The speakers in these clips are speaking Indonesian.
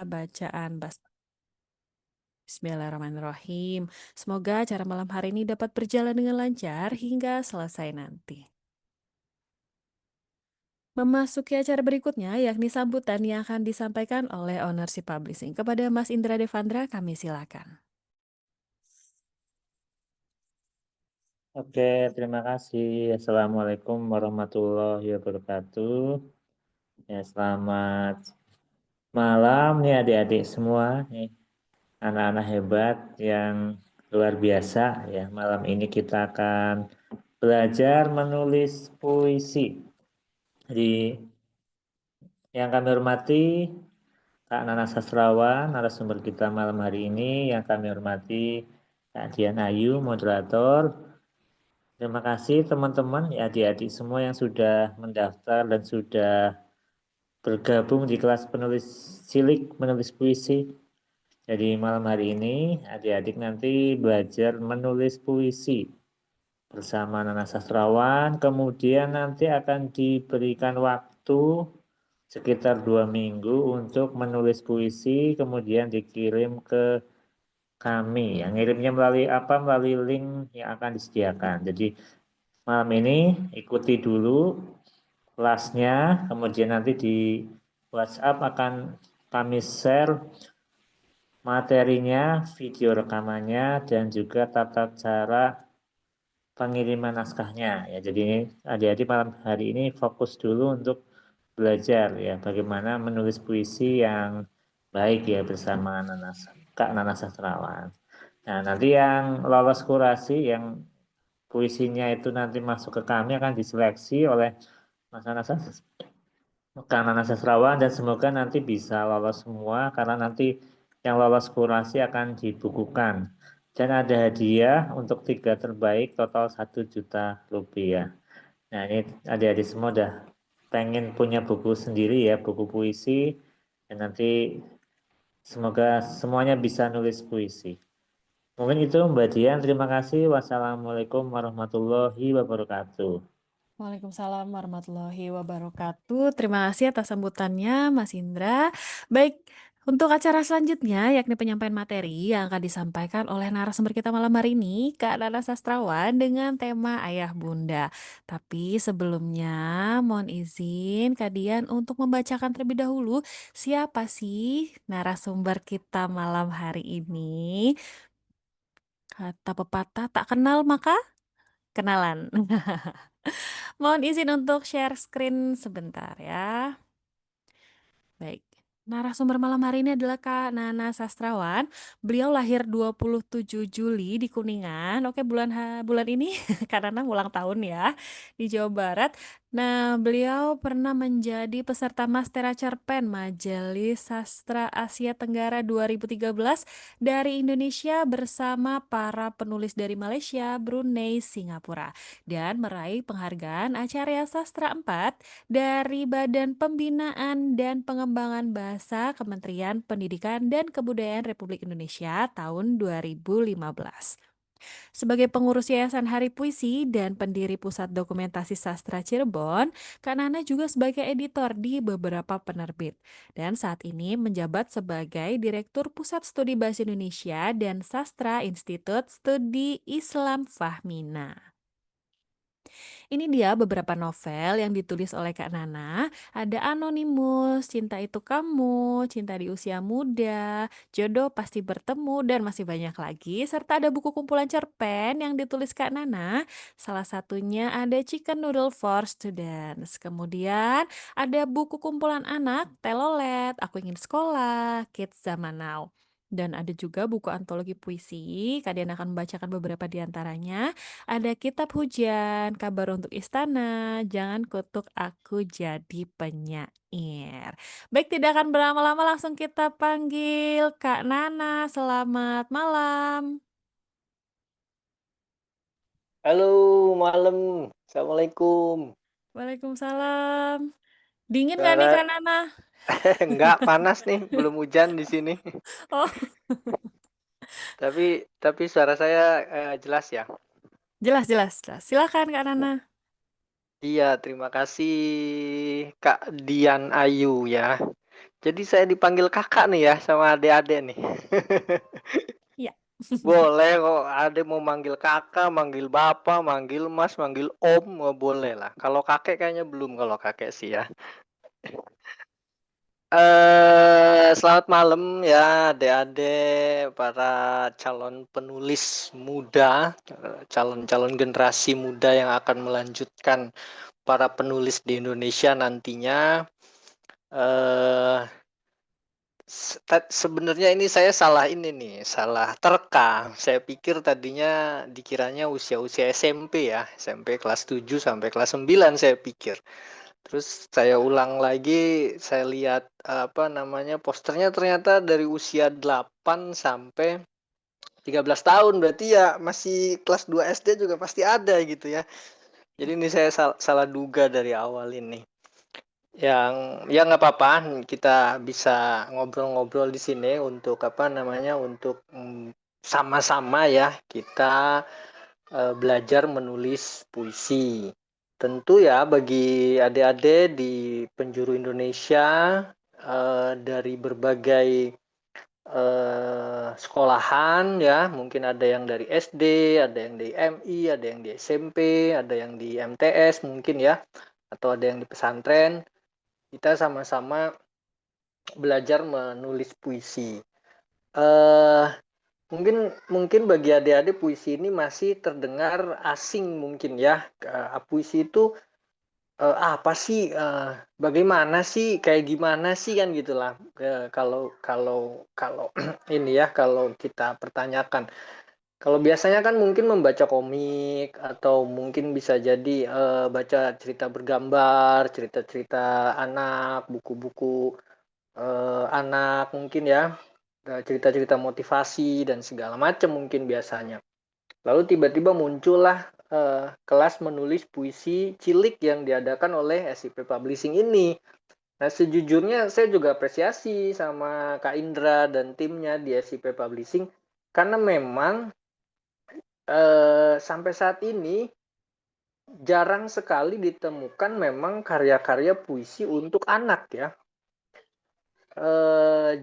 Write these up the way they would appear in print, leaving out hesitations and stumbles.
bacaan Bismillahirrahmanirrahim. Semoga acara malam hari ini dapat berjalan dengan lancar hingga selesai nanti. Memasuki acara berikutnya, yakni sambutan yang akan disampaikan oleh Ownership Publishing. Kepada Mas Indra Devandra, kami silakan. Oke, terima kasih. Assalamualaikum warahmatullahi wabarakatuh. Ya, selamat malam nih adik-adik semua, nih anak-anak hebat yang luar biasa ya. Malam ini kita akan belajar menulis puisi. Jadi yang kami hormati Kak Nana Sastrawan, narasumber kita malam hari ini, yang kami hormati Kak Dian Ayu, moderator. Terima kasih teman-teman, ya adik-adik semua yang sudah mendaftar dan sudah bergabung di kelas penulis cilik, menulis puisi. Jadi malam hari ini adik-adik nanti belajar menulis puisi bersama Nana Sastrawan. Kemudian nanti akan diberikan waktu sekitar 2 minggu untuk menulis puisi, kemudian dikirim ke kami. Yang ngirimnya melalui apa? Melalui link yang akan disediakan. Jadi malam ini ikuti dulu kelasnya, kemudian nanti di WhatsApp akan kami share materinya, video rekamannya, dan juga tata cara pengiriman naskahnya. Ya, jadi adik-adik malam hari ini fokus dulu untuk belajar ya bagaimana menulis puisi yang baik ya bersama Kak Nana Sastrawan. Nah, nanti yang lolos kurasi, yang puisinya itu nanti masuk ke kami akan diseleksi oleh Mas Nana Kak Nana Sastrawan, dan semoga nanti bisa lolos semua karena nanti yang lolos kurasi akan dibukukan. Dan ada hadiah untuk 3 terbaik total 1 juta rupiah. Nah ini adik-adik semua udah pengen punya buku sendiri ya, buku puisi. Dan nanti semoga semuanya bisa nulis puisi. Mungkin itu Mbak Dian, terima kasih. Wassalamualaikum warahmatullahi wabarakatuh. Waalaikumsalam warahmatullahi wabarakatuh. Terima kasih atas sambutannya, Mas Indra. Baik, untuk acara selanjutnya, yakni penyampaian materi yang akan disampaikan oleh narasumber kita malam hari ini, Kak Nana Sastrawan dengan tema Ayah Bunda. Tapi sebelumnya, mohon izin Kak Dian untuk membacakan terlebih dahulu siapa sih narasumber kita malam hari ini. Kata pepatah, tak kenal maka kenalan. Mohon izin untuk share screen sebentar ya. Baik. Narasumber malam hari ini adalah Kak Nana Sastrawan. Beliau lahir 27 Juli di Kuningan. Oke, bulan ini Kak Nana ulang tahun ya di Jawa Barat. Nah, beliau pernah menjadi peserta Mastera Cerpen Majelis Sastra Asia Tenggara 2013 dari Indonesia bersama para penulis dari Malaysia, Brunei, Singapura, dan meraih penghargaan Acarya Sastra 4 dari Badan Pembinaan dan Pengembangan Bahasa Kementerian Pendidikan dan Kebudayaan Republik Indonesia tahun 2015. Sebagai pengurus Yayasan Hari Puisi dan pendiri Pusat Dokumentasi Sastra Cirebon, Kak Nana juga sebagai editor di beberapa penerbit. Dan saat ini menjabat sebagai Direktur Pusat Studi Bahasa Indonesia dan Sastra Institut Studi Islam Fahmina. Ini dia beberapa novel yang ditulis oleh Kak Nana. Ada Anonimus, Cinta Itu Kamu, Cinta di Usia Muda, Jodoh Pasti Bertemu, dan masih banyak lagi. Serta ada buku kumpulan cerpen yang ditulis Kak Nana. Salah satunya ada Chicken Noodle for Students. Kemudian ada buku kumpulan anak, Telolet, Aku Ingin Sekolah, Kids Zaman Now. Dan ada juga buku antologi puisi. Kalian akan membacakan beberapa di antaranya. Ada Kitab Hujan, Kabar untuk Istana, Jangan Kutuk Aku Jadi Penyair. Baik, tidak akan berlama-lama, langsung kita panggil Kak Nana. Selamat malam. Halo, malam. Assalamualaikum. Waalaikumsalam. Dingin nggak nih Suara Kak Nana? enggak panas nih, belum hujan di sini. Oh, Tapi suara saya jelas ya. jelas, jelas, jelas. Silakan Kak Nana. Iya, terima kasih Kak Dian Ayu ya. Jadi saya dipanggil kakak nih ya sama adik-adik nih. Iya. Boleh kok, adik mau manggil kakak, manggil bapak, manggil mas, manggil om, boleh lah. Kalau kakek kayaknya belum kalau kakek sih ya. Selamat malam ya adik-adik para calon penulis muda, calon-calon generasi muda yang akan melanjutkan para penulis di Indonesia nantinya. Eh Sebenarnya ini saya salah ini nih, salah terka. Saya pikir tadinya dikiranya usia-usia SMP ya, SMP kelas 7 sampai kelas 9 saya pikir. Terus saya ulang lagi, saya lihat apa namanya posternya ternyata dari usia 8 sampai 13 tahun. Berarti ya masih kelas 2 SD juga pasti ada gitu ya. Jadi ini saya salah duga dari awal ini. Yang ya nggak apa-apa, kita bisa ngobrol-ngobrol di sini untuk apa namanya untuk sama-sama ya kita belajar menulis puisi. Tentu ya bagi adik-adik di penjuru Indonesia dari berbagai sekolahan ya, mungkin ada yang dari SD, ada yang di MI, ada yang di SMP, ada yang di MTS mungkin ya, atau ada yang di pesantren. Kita sama-sama belajar menulis puisi. Eh mungkin mungkin bagi adik-adik puisi ini masih terdengar asing mungkin ya. Puisi itu apa sih? Bagaimana sih? Kayak gimana sih kan gitulah. Kalau kalau kalau ini ya kalau kita pertanyakan. Kalau biasanya kan mungkin membaca komik atau mungkin bisa jadi baca cerita bergambar, cerita-cerita anak, buku-buku anak mungkin ya, cerita-cerita motivasi dan segala macam mungkin biasanya. Lalu tiba-tiba muncullah kelas menulis puisi cilik yang diadakan oleh SIP Publishing ini. Nah, sejujurnya saya juga apresiasi sama Kak Indra dan timnya di SIP Publishing karena memang sampai saat ini jarang sekali ditemukan memang karya-karya puisi untuk anak ya.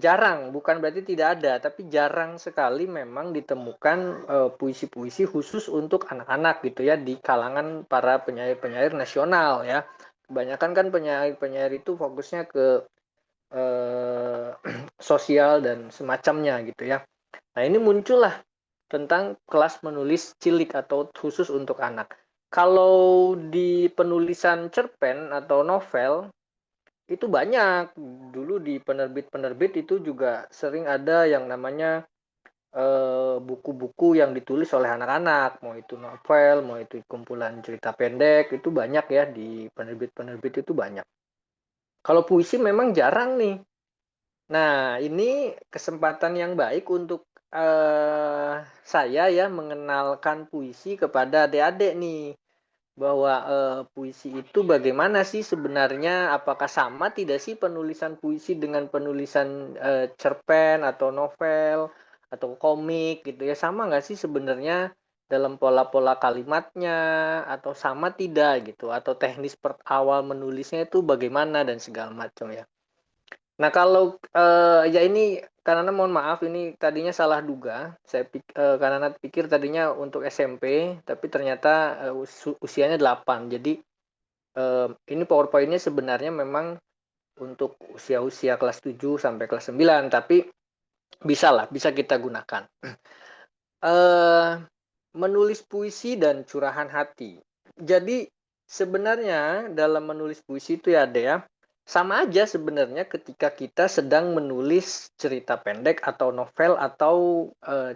Jarang, bukan berarti tidak ada, tapi jarang sekali memang ditemukan puisi-puisi khusus untuk anak-anak gitu ya di kalangan para penyair-penyair nasional ya. Kebanyakan kan penyair-penyair itu fokusnya ke sosial dan semacamnya gitu ya. Nah ini muncullah tentang kelas menulis cilik atau khusus untuk anak. Kalau di penulisan cerpen atau novel itu banyak. Dulu di penerbit-penerbit itu juga sering ada yang namanya buku-buku yang ditulis oleh anak-anak, mau itu novel, mau itu kumpulan cerita pendek, itu banyak ya di penerbit-penerbit itu banyak. Kalau puisi memang jarang nih. Nah, ini kesempatan yang baik untuk saya ya mengenalkan puisi kepada adik-adik nih bahwa puisi itu bagaimana sih sebenarnya, apakah sama tidak sih penulisan puisi dengan penulisan cerpen atau novel atau komik gitu ya, sama nggak sih sebenarnya dalam pola-pola kalimatnya atau sama tidak gitu, atau teknis awal menulisnya itu bagaimana dan segala macam ya. Nah kalau ya ini karena mohon maaf ini tadinya salah duga. Karena pikir tadinya untuk SMP, tapi ternyata usianya 8. Jadi ini PowerPoint-nya sebenarnya memang untuk usia-usia kelas 7 sampai kelas 9, tapi bisa kita gunakan. Menulis puisi dan curahan hati. Jadi sebenarnya dalam menulis puisi itu ya ada ya, sama aja sebenarnya ketika kita sedang menulis cerita pendek atau novel atau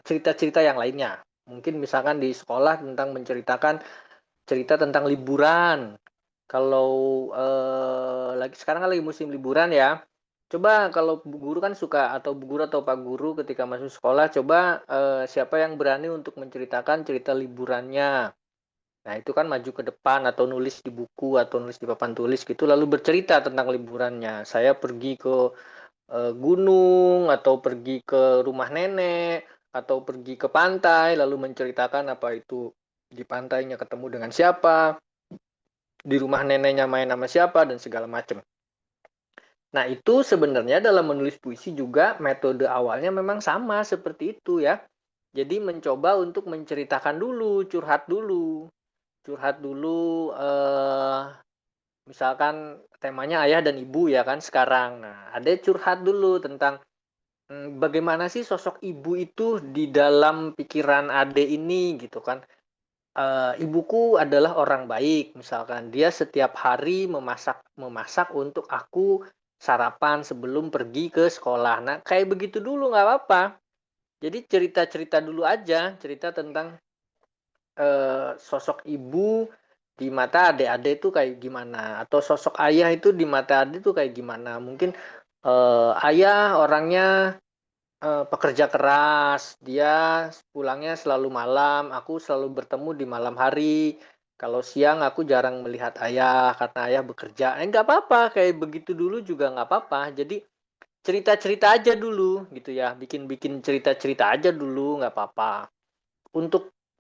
cerita-cerita yang lainnya. Mungkin misalkan di sekolah tentang menceritakan cerita tentang liburan. Kalau sekarang kan lagi musim liburan ya. Coba kalau Bu Guru kan suka, atau Bu Guru atau Pak Guru ketika masuk sekolah, coba siapa yang berani untuk menceritakan cerita liburannya. Nah, itu kan maju ke depan atau nulis di buku atau nulis di papan tulis gitu lalu bercerita tentang liburannya. Saya pergi ke gunung atau pergi ke rumah nenek atau pergi ke pantai lalu menceritakan apa itu di pantainya ketemu dengan siapa, di rumah neneknya main sama siapa dan segala macam. Nah, itu sebenarnya dalam menulis puisi juga metode awalnya memang sama seperti itu ya. Jadi mencoba untuk menceritakan dulu, curhat dulu. Curhat dulu, misalkan temanya ayah dan ibu ya kan sekarang. Nah, ada curhat dulu tentang bagaimana sih sosok ibu itu di dalam pikiran ade ini gitu kan. Ibuku adalah orang baik, misalkan dia setiap hari memasak memasak untuk aku sarapan sebelum pergi ke sekolah. Nah, kayak begitu dulu nggak apa-apa. Jadi cerita-cerita dulu aja, cerita tentang sosok ibu di mata adik-adik itu kayak gimana, atau sosok ayah itu di mata adik itu kayak gimana. Mungkin ayah orangnya pekerja keras, dia pulangnya selalu malam, aku selalu bertemu di malam hari. Kalau siang aku jarang melihat ayah karena ayah bekerja. Nggak apa-apa, kayak begitu dulu juga nggak apa-apa. Jadi cerita-cerita aja dulu gitu ya, bikin-bikin cerita-cerita aja dulu nggak apa-apa.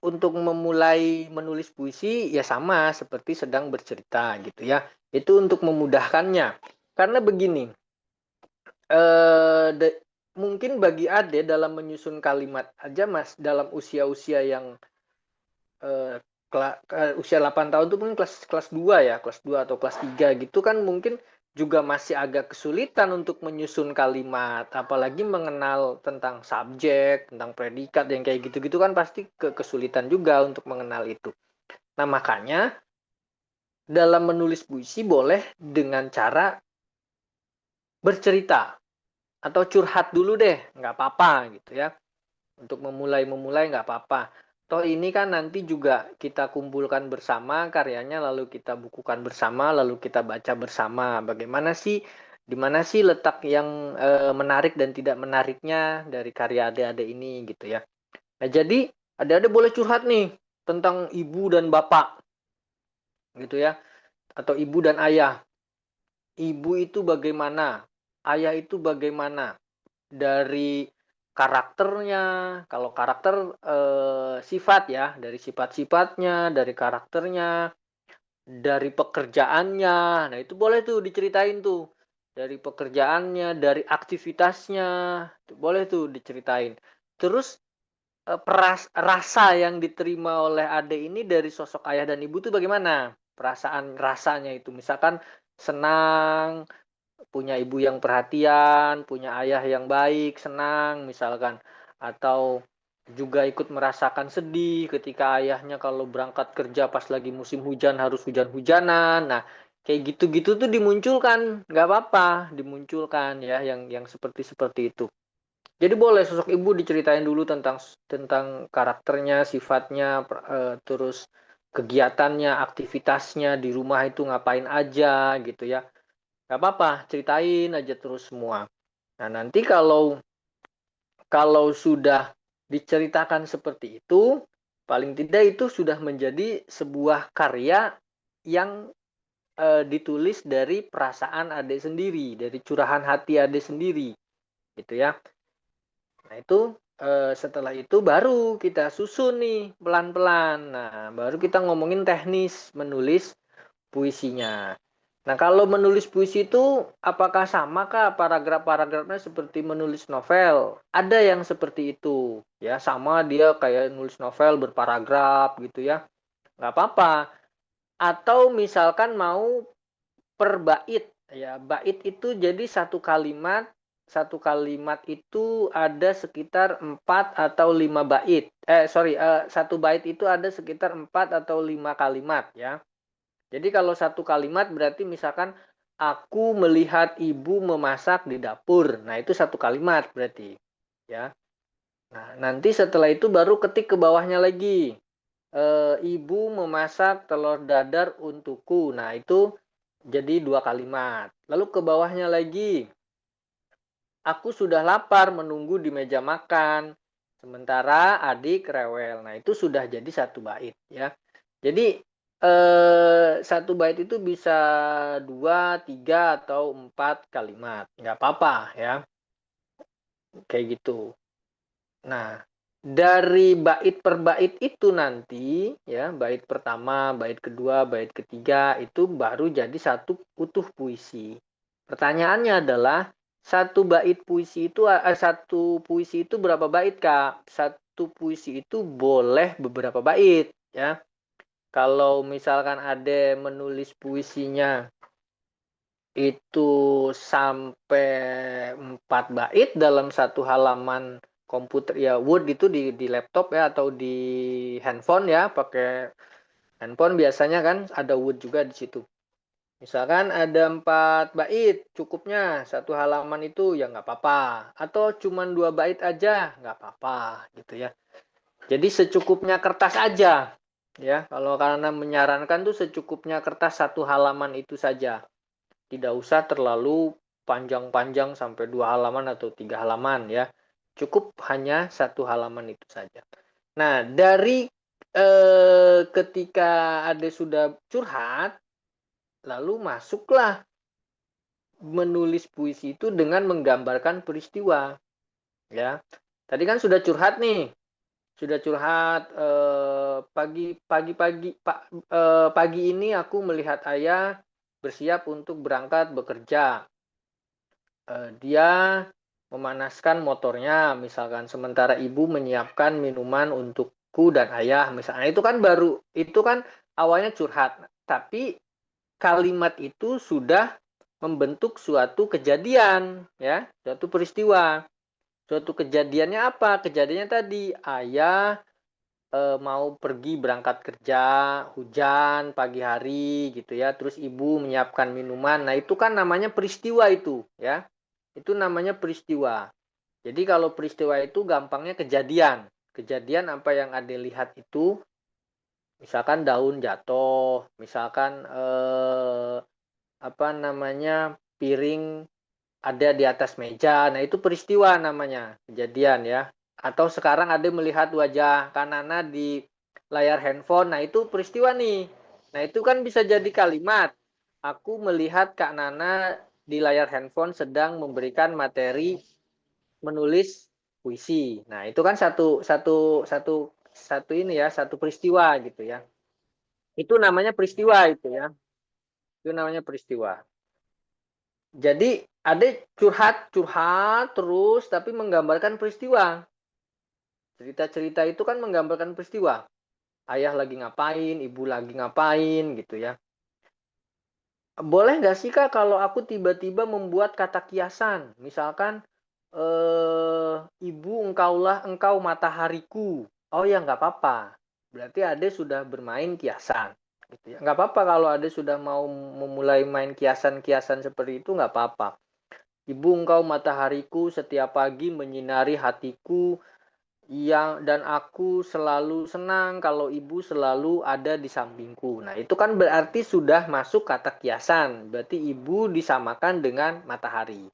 Untuk memulai menulis puisi ya sama seperti sedang bercerita gitu ya. Itu untuk memudahkannya. Karena begini, mungkin bagi Ade dalam menyusun kalimat aja Mas, dalam usia-usia yang usia 8 tahun itu mungkin kelas kelas 2 ya, kelas 2 atau kelas 3 gitu kan mungkin juga masih agak kesulitan untuk menyusun kalimat, apalagi mengenal tentang subjek, tentang predikat yang kayak gitu-gitu kan pasti kesulitan juga untuk mengenal itu. Nah, makanya dalam menulis puisi boleh dengan cara bercerita atau curhat dulu deh, nggak apa-apa gitu ya. Untuk memulai nggak apa-apa. Toh ini kan nanti juga kita kumpulkan bersama karyanya, lalu kita bukukan bersama, lalu kita baca bersama. Bagaimana sih, di mana sih letak yang menarik dan tidak menariknya dari karya adik-adik ini gitu ya. Nah, jadi adik-adik boleh curhat nih tentang ibu dan bapak gitu ya, atau ibu dan ayah. Ibu itu bagaimana, ayah itu bagaimana, dari karakternya, kalau karakter, sifat ya, dari sifat-sifatnya, dari karakternya, dari pekerjaannya. Nah, itu boleh tuh diceritain tuh. Dari pekerjaannya, dari aktivitasnya, boleh tuh diceritain. Terus, rasa yang diterima oleh adik ini dari sosok ayah dan ibu tuh bagaimana? Perasaan rasanya itu, misalkan senang, punya ibu yang perhatian, punya ayah yang baik, senang misalkan, atau juga ikut merasakan sedih ketika ayahnya kalau berangkat kerja pas lagi musim hujan harus hujan-hujanan. Nah, kayak gitu-gitu tuh dimunculkan, nggak apa-apa, dimunculkan ya yang seperti itu. Jadi boleh sosok ibu diceritain dulu tentang tentang karakternya, sifatnya, terus kegiatannya, aktivitasnya di rumah itu ngapain aja gitu ya. Nggak apa-apa, ceritain aja terus semua. Nah, nanti kalau kalau sudah diceritakan seperti itu, paling tidak itu sudah menjadi sebuah karya yang ditulis dari perasaan adik sendiri, dari curahan hati adik sendiri, gitu ya. Nah, itu setelah itu baru kita susun nih pelan-pelan. Nah, baru kita ngomongin teknis menulis puisinya. Nah, kalau menulis puisi itu apakah sama kah paragraf-paragrafnya seperti menulis novel? Ada yang seperti itu, ya sama dia kayak nulis novel berparagraf gitu ya, nggak apa-apa. Atau misalkan mau per bait, ya bait itu jadi satu kalimat itu ada sekitar 4 atau 5 bait. Satu bait itu ada sekitar 4 atau 5 kalimat ya. Jadi kalau satu kalimat berarti misalkan aku melihat ibu memasak di dapur. Nah, itu satu kalimat berarti, ya. Nah, nanti setelah itu baru ketik ke bawahnya lagi. Ibu memasak telur dadar untukku. Nah, itu jadi dua kalimat. Lalu ke bawahnya lagi, aku sudah lapar menunggu di meja makan. Sementara adik rewel. Nah, itu sudah jadi satu bait ya. Jadi satu bait itu bisa 2, 3, atau 4 kalimat, nggak apa-apa ya, kayak gitu. Nah, dari bait per bait itu nanti ya, bait pertama, bait kedua, bait ketiga itu baru jadi satu utuh puisi. Pertanyaannya adalah satu puisi itu berapa bait, Kak? Satu puisi itu boleh beberapa bait, ya. Kalau misalkan ada menulis puisinya itu sampai 4 bait dalam satu halaman komputer, ya Word itu di laptop ya, atau di handphone ya, pakai handphone biasanya kan ada Word juga di situ. Misalkan ada 4 bait, cukupnya satu halaman itu ya nggak apa-apa. Atau cuma 2 bait aja nggak apa-apa gitu ya. Jadi secukupnya kertas aja ya. Kalau karena menyarankan tuh secukupnya kertas satu halaman itu saja. Tidak usah terlalu panjang-panjang sampai 2 halaman atau 3 halaman ya. Cukup hanya satu halaman itu saja. Nah, dari ketika ada sudah curhat, lalu masuklah menulis puisi itu dengan menggambarkan peristiwa, ya. Tadi kan sudah curhat nih, sudah curhat pagi ini aku melihat ayah bersiap untuk berangkat bekerja. Dia memanaskan motornya, misalkan, sementara ibu menyiapkan minuman untukku dan ayah, misalnya. Itu kan awalnya curhat, tapi kalimat itu sudah membentuk suatu kejadian, ya, suatu peristiwa. Suatu kejadiannya apa? Kejadiannya tadi ayah mau pergi berangkat kerja, hujan pagi hari gitu ya, terus ibu menyiapkan minuman. Nah, itu kan namanya peristiwa itu, ya. Itu namanya peristiwa. Jadi kalau peristiwa itu gampangnya kejadian. Kejadian apa yang Ade lihat itu, misalkan daun jatuh, misalkan piring ada di atas meja. Nah, itu peristiwa namanya, kejadian ya. Atau sekarang ada melihat wajah Kanana di layar handphone. Nah, itu peristiwa nih. Nah, itu kan bisa jadi kalimat. Aku melihat Kak Nana di layar handphone sedang memberikan materi menulis puisi. Nah, itu kan satu peristiwa gitu ya. Itu namanya peristiwa itu ya. Itu namanya peristiwa. Jadi ada curhat terus tapi menggambarkan peristiwa. Cerita-cerita itu kan menggambarkan peristiwa. Ayah lagi ngapain, ibu lagi ngapain gitu ya. Boleh nggak sih, Kak, kalau aku tiba-tiba membuat kata kiasan? Misalkan, ibu engkau matahariku. Oh ya, nggak apa-apa. Berarti Ade sudah bermain kiasan. Gitu ya. Nggak apa-apa kalau Ade sudah mau memulai main kiasan-kiasan seperti itu, nggak apa-apa. Ibu engkau matahariku, setiap pagi menyinari hatiku, dan aku selalu senang kalau ibu selalu ada di sampingku. Nah, itu kan berarti sudah masuk kata kiasan. Berarti ibu disamakan dengan matahari.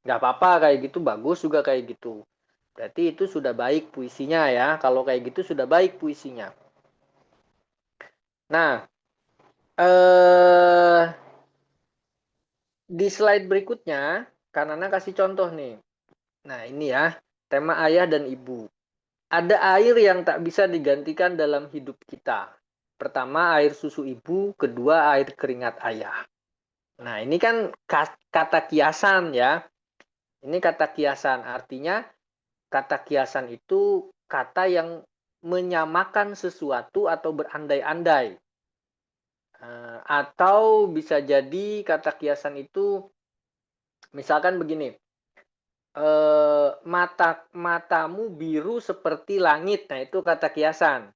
Nggak apa-apa kayak gitu, bagus juga kayak gitu. Berarti itu sudah baik puisinya ya. Kalau kayak gitu sudah baik puisinya. Nah, di slide berikutnya, Kanana kasih contoh nih. Nah, ini ya, tema ayah dan ibu. Ada air yang tak bisa digantikan dalam hidup kita. Pertama, air susu ibu. Kedua, air keringat ayah. Nah, ini kan kata kiasan ya. Ini kata kiasan. Artinya, kata kiasan itu kata yang menyamakan sesuatu atau berandai-andai. Atau bisa jadi kata kiasan itu, misalkan begini. Matamu biru seperti langit. Nah, itu kata kiasan.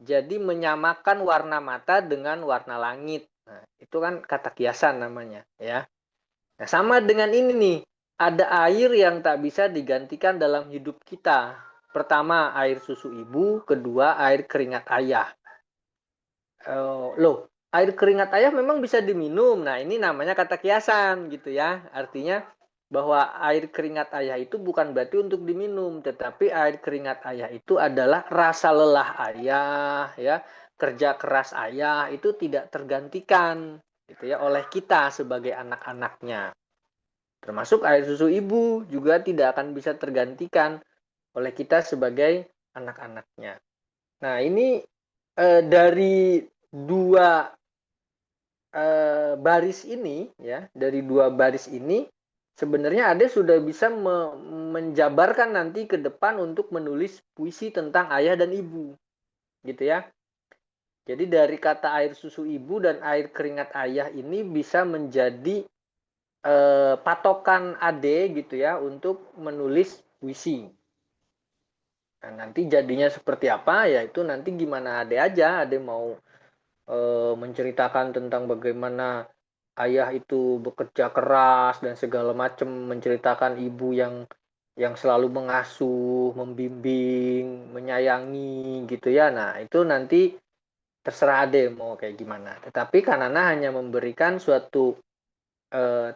Jadi menyamakan warna mata dengan warna langit. Nah, itu kan kata kiasan namanya, ya. Nah, sama dengan ini nih. Ada air yang tak bisa digantikan dalam hidup kita. Pertama, air susu ibu. Kedua, air keringat ayah. Air keringat ayah memang bisa diminum. Nah, ini namanya kata kiasan gitu ya. Artinya bahwa air keringat ayah itu bukan berarti untuk diminum, tetapi air keringat ayah itu adalah rasa lelah ayah, ya, kerja keras ayah itu tidak tergantikan gitu ya oleh kita sebagai anak-anaknya. Termasuk air susu ibu juga tidak akan bisa tergantikan oleh kita sebagai anak-anaknya. Nah, ini dari dua baris ini ya, dari 2 baris ini sebenarnya Ade sudah bisa menjabarkan nanti ke depan untuk menulis puisi tentang ayah dan ibu. Gitu ya. Jadi dari kata air susu ibu dan air keringat ayah ini bisa menjadi patokan Ade gitu ya untuk menulis puisi. Nah, nanti jadinya seperti apa ya itu nanti gimana Ade aja. Ade mau menceritakan tentang bagaimana ayah itu bekerja keras dan segala macam, menceritakan ibu yang selalu mengasuh, membimbing, menyayangi gitu ya. Nah, itu nanti terserah Ade mau kayak gimana. Tetapi Kanana hanya memberikan suatu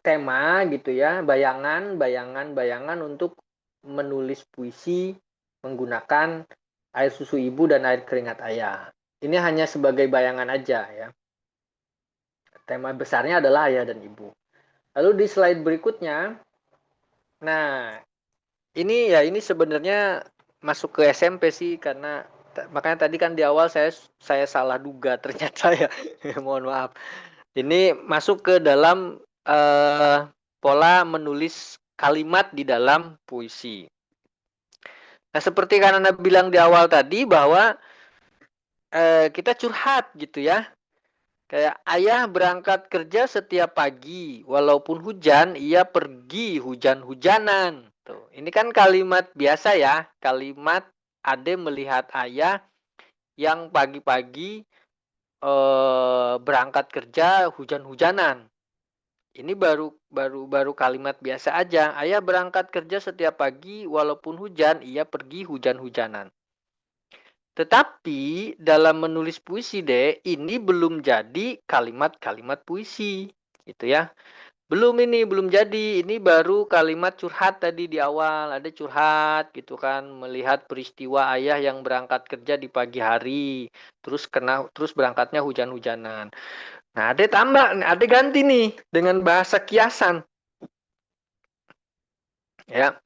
tema gitu ya, bayangan untuk menulis puisi menggunakan air susu ibu dan air keringat ayah. Ini hanya sebagai bayangan aja ya. Tema besarnya adalah ayah dan ibu. Lalu di slide berikutnya, nah ini sebenarnya masuk ke SMP sih karena makanya tadi kan di awal saya salah duga ternyata ya, mohon maaf. Ini masuk ke dalam pola menulis kalimat di dalam puisi. Nah seperti kan Anda bilang di awal tadi bahwa kita curhat gitu ya. Kayak ayah berangkat kerja setiap pagi, walaupun hujan, ia pergi hujan-hujanan. Tuh, ini kan kalimat biasa ya, kalimat Ade melihat ayah yang pagi-pagi berangkat kerja hujan-hujanan. Ini baru kalimat biasa aja. Ayah berangkat kerja setiap pagi, walaupun hujan, ia pergi hujan-hujanan. Tetapi dalam menulis puisi ini belum jadi kalimat-kalimat puisi, gitu ya. Belum jadi. Ini baru kalimat curhat tadi di awal. Ada curhat gitu kan, melihat peristiwa ayah yang berangkat kerja di pagi hari, terus berangkatnya hujan-hujanan. Nah, ada ganti nih dengan bahasa kiasan. Ya.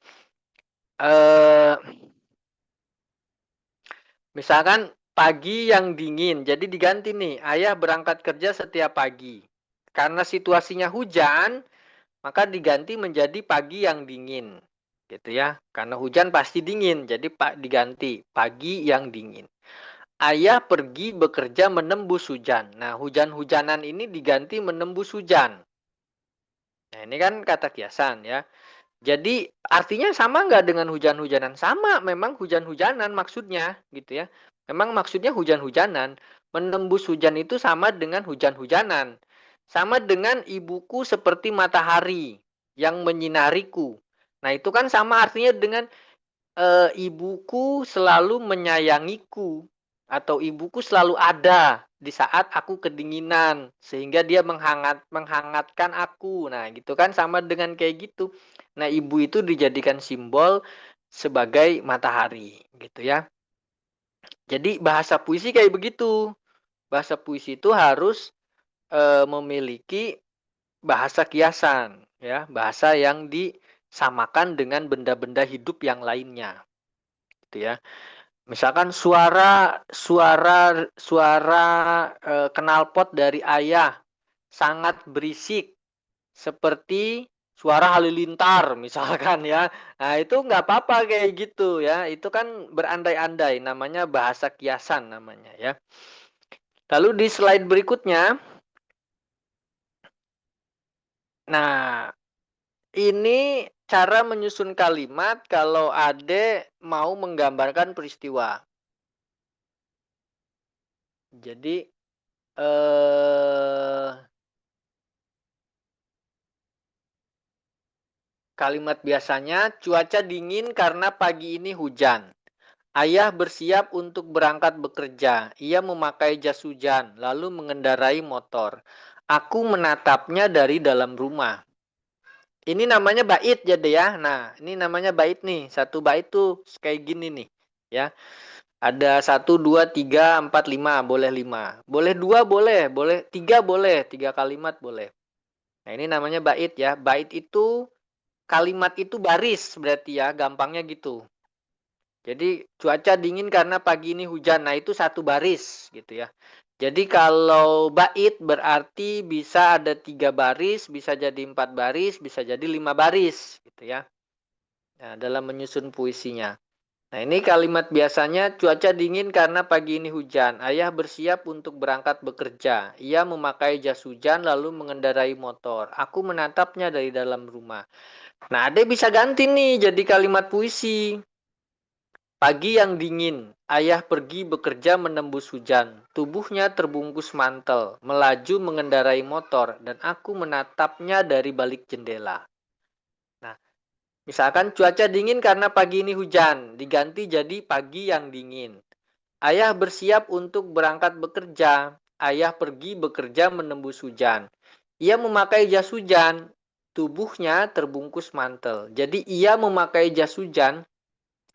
Misalkan pagi yang dingin, jadi diganti nih, ayah berangkat kerja setiap pagi. Karena situasinya hujan, maka diganti menjadi pagi yang dingin. Gitu ya, karena hujan pasti dingin, jadi diganti pagi yang dingin. Ayah pergi bekerja menembus hujan. Nah, hujan-hujanan ini diganti menembus hujan. Nah, ini kan kata kiasan ya. Jadi artinya sama nggak dengan hujan-hujanan? Sama, memang hujan-hujanan maksudnya gitu ya. Memang maksudnya hujan-hujanan. Menembus hujan itu sama dengan hujan-hujanan. Sama dengan ibuku seperti matahari yang menyinariku. Nah itu kan sama artinya dengan ibuku selalu menyayangiku. Atau ibuku selalu ada di saat aku kedinginan. Sehingga dia menghangatkan aku. Nah gitu kan sama dengan kayak gitu. Nah, ibu itu dijadikan simbol sebagai matahari, gitu ya. Jadi bahasa puisi kayak begitu. Bahasa puisi itu harus memiliki bahasa kiasan, ya, bahasa yang disamakan dengan benda-benda hidup yang lainnya, gitu ya. Misalkan suara knalpot dari ayah sangat berisik. Seperti suara halilintar misalkan ya. Nah itu nggak apa-apa kayak gitu ya. Itu kan berandai-andai, namanya bahasa kiasan namanya ya. Lalu di slide berikutnya. Nah ini cara menyusun kalimat kalau Ade mau menggambarkan peristiwa. Jadi kalimat biasanya, cuaca dingin karena pagi ini hujan. Ayah bersiap untuk berangkat bekerja. Ia memakai jas hujan, lalu mengendarai motor. Aku menatapnya dari dalam rumah. Ini namanya bait jadi ya. Nah, ini namanya bait nih. Satu bait tuh kayak gini nih. Ya, ada 1, 2, 3, 4, 5. Boleh 5. Boleh 2 boleh. Boleh 3 boleh. 3 kalimat boleh. Nah, ini namanya bait ya. Bait itu, kalimat itu baris berarti ya. Gampangnya gitu. Jadi cuaca dingin karena pagi ini hujan. Nah itu satu baris gitu ya. Jadi kalau bait berarti bisa ada 3 baris, bisa jadi 4 baris, bisa jadi 5 baris gitu ya. Nah, dalam menyusun puisinya. Nah, ini kalimat biasanya cuaca dingin karena pagi ini hujan. Ayah bersiap untuk berangkat bekerja. Ia memakai jas hujan lalu mengendarai motor. Aku menatapnya dari dalam rumah. Nah, Ade bisa ganti nih jadi kalimat puisi. Pagi yang dingin, ayah pergi bekerja menembus hujan. Tubuhnya terbungkus mantel, melaju mengendarai motor, dan aku menatapnya dari balik jendela. Nah, misalkan cuaca dingin karena pagi ini hujan, diganti jadi pagi yang dingin. Ayah bersiap untuk berangkat bekerja. Ayah pergi bekerja menembus hujan. Ia memakai jas hujan. Tubuhnya terbungkus mantel. Jadi ia memakai jas hujan,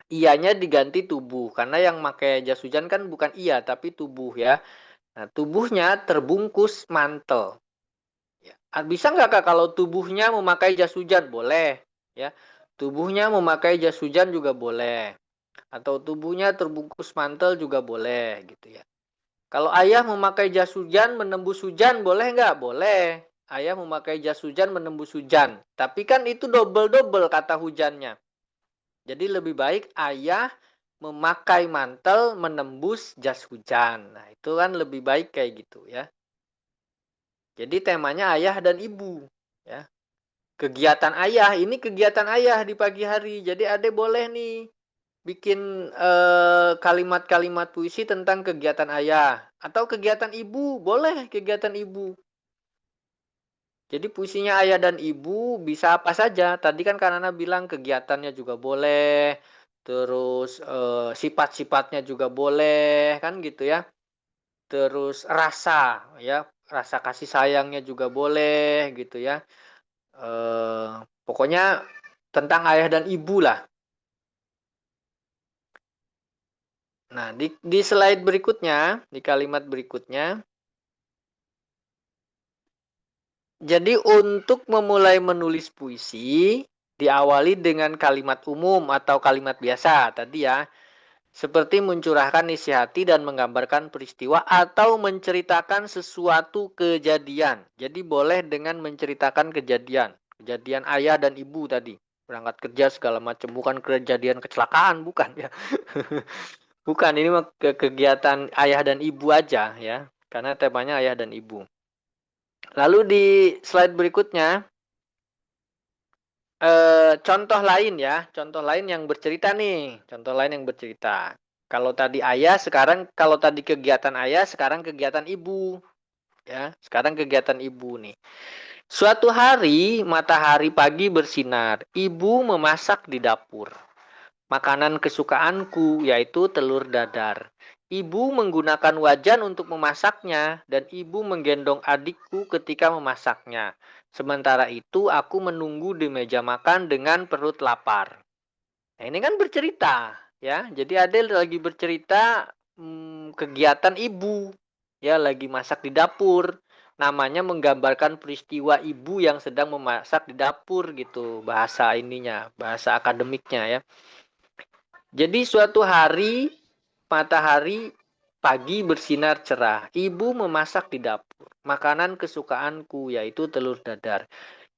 ianya diganti tubuh. Karena yang pakai jas hujan kan bukan ia, tapi tubuh ya. Nah, tubuhnya terbungkus mantel. Ya. Bisa nggak Kak kalau tubuhnya memakai jas hujan? Boleh. Ya. Tubuhnya memakai jas hujan juga boleh. Atau tubuhnya terbungkus mantel juga boleh gitu ya. Kalau ayah memakai jas hujan menembus hujan boleh nggak? Boleh. Ayah memakai jas hujan menembus hujan. Tapi kan itu double-double kata hujannya. Jadi lebih baik ayah memakai mantel menembus jas hujan. Nah, itu kan lebih baik kayak gitu ya. Jadi temanya ayah dan ibu ya. Kegiatan ayah, ini kegiatan ayah di pagi hari. Jadi Ade boleh nih bikin kalimat-kalimat puisi tentang kegiatan ayah atau kegiatan ibu, boleh kegiatan ibu. Jadi puisinya ayah dan ibu bisa apa saja. Tadi kan Kanana bilang kegiatannya juga boleh, terus sifat-sifatnya juga boleh, kan gitu ya. Terus rasa, ya, rasa kasih sayangnya juga boleh, gitu ya. Pokoknya tentang ayah dan ibu lah. Nah, di slide berikutnya, di kalimat berikutnya, jadi untuk memulai menulis puisi, diawali dengan kalimat umum atau kalimat biasa tadi ya, seperti mencurahkan isi hati dan menggambarkan peristiwa atau menceritakan sesuatu kejadian. Jadi boleh dengan menceritakan kejadian, kejadian ayah dan ibu tadi, berangkat kerja segala macam, bukan kejadian kecelakaan, bukan ya. Bukan, ini mah kegiatan ayah dan ibu aja ya, karena temanya ayah dan ibu. Lalu di slide berikutnya, contoh lain ya, contoh lain yang bercerita nih, contoh lain yang bercerita. Kalau tadi ayah, sekarang kalau tadi kegiatan ayah, sekarang kegiatan ibu, ya. Sekarang kegiatan ibu nih. Suatu hari matahari pagi bersinar, ibu memasak di dapur. Makanan kesukaanku yaitu telur dadar. Ibu menggunakan wajan untuk memasaknya dan ibu menggendong adikku ketika memasaknya. Sementara itu aku menunggu di meja makan dengan perut lapar. Nah, ini kan bercerita ya. Jadi Adel lagi bercerita kegiatan ibu ya, lagi masak di dapur. Namanya menggambarkan peristiwa ibu yang sedang memasak di dapur gitu, bahasa ininya, bahasa akademiknya ya. Jadi suatu hari matahari pagi bersinar cerah. Ibu memasak di dapur. Makanan kesukaanku yaitu telur dadar.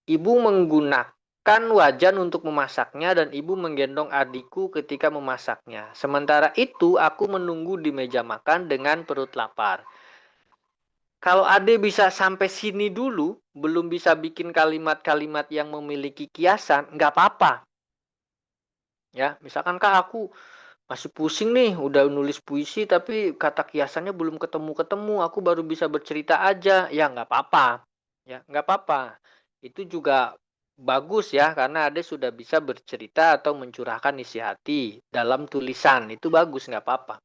Ibu menggunakan wajan untuk memasaknya dan ibu menggendong adikku ketika memasaknya. Sementara itu aku menunggu di meja makan dengan perut lapar. Kalau Ade bisa sampai sini dulu, belum bisa bikin kalimat-kalimat yang memiliki kiasan, nggak apa-apa. Ya, misalkan Kak aku masih pusing nih, udah nulis puisi tapi kata kiasannya belum ketemu-ketemu, aku baru bisa bercerita aja. Ya nggak apa-apa, ya nggak apa-apa. Itu juga bagus ya, karena Ade sudah bisa bercerita atau mencurahkan isi hati dalam tulisan. Itu bagus, nggak apa-apa.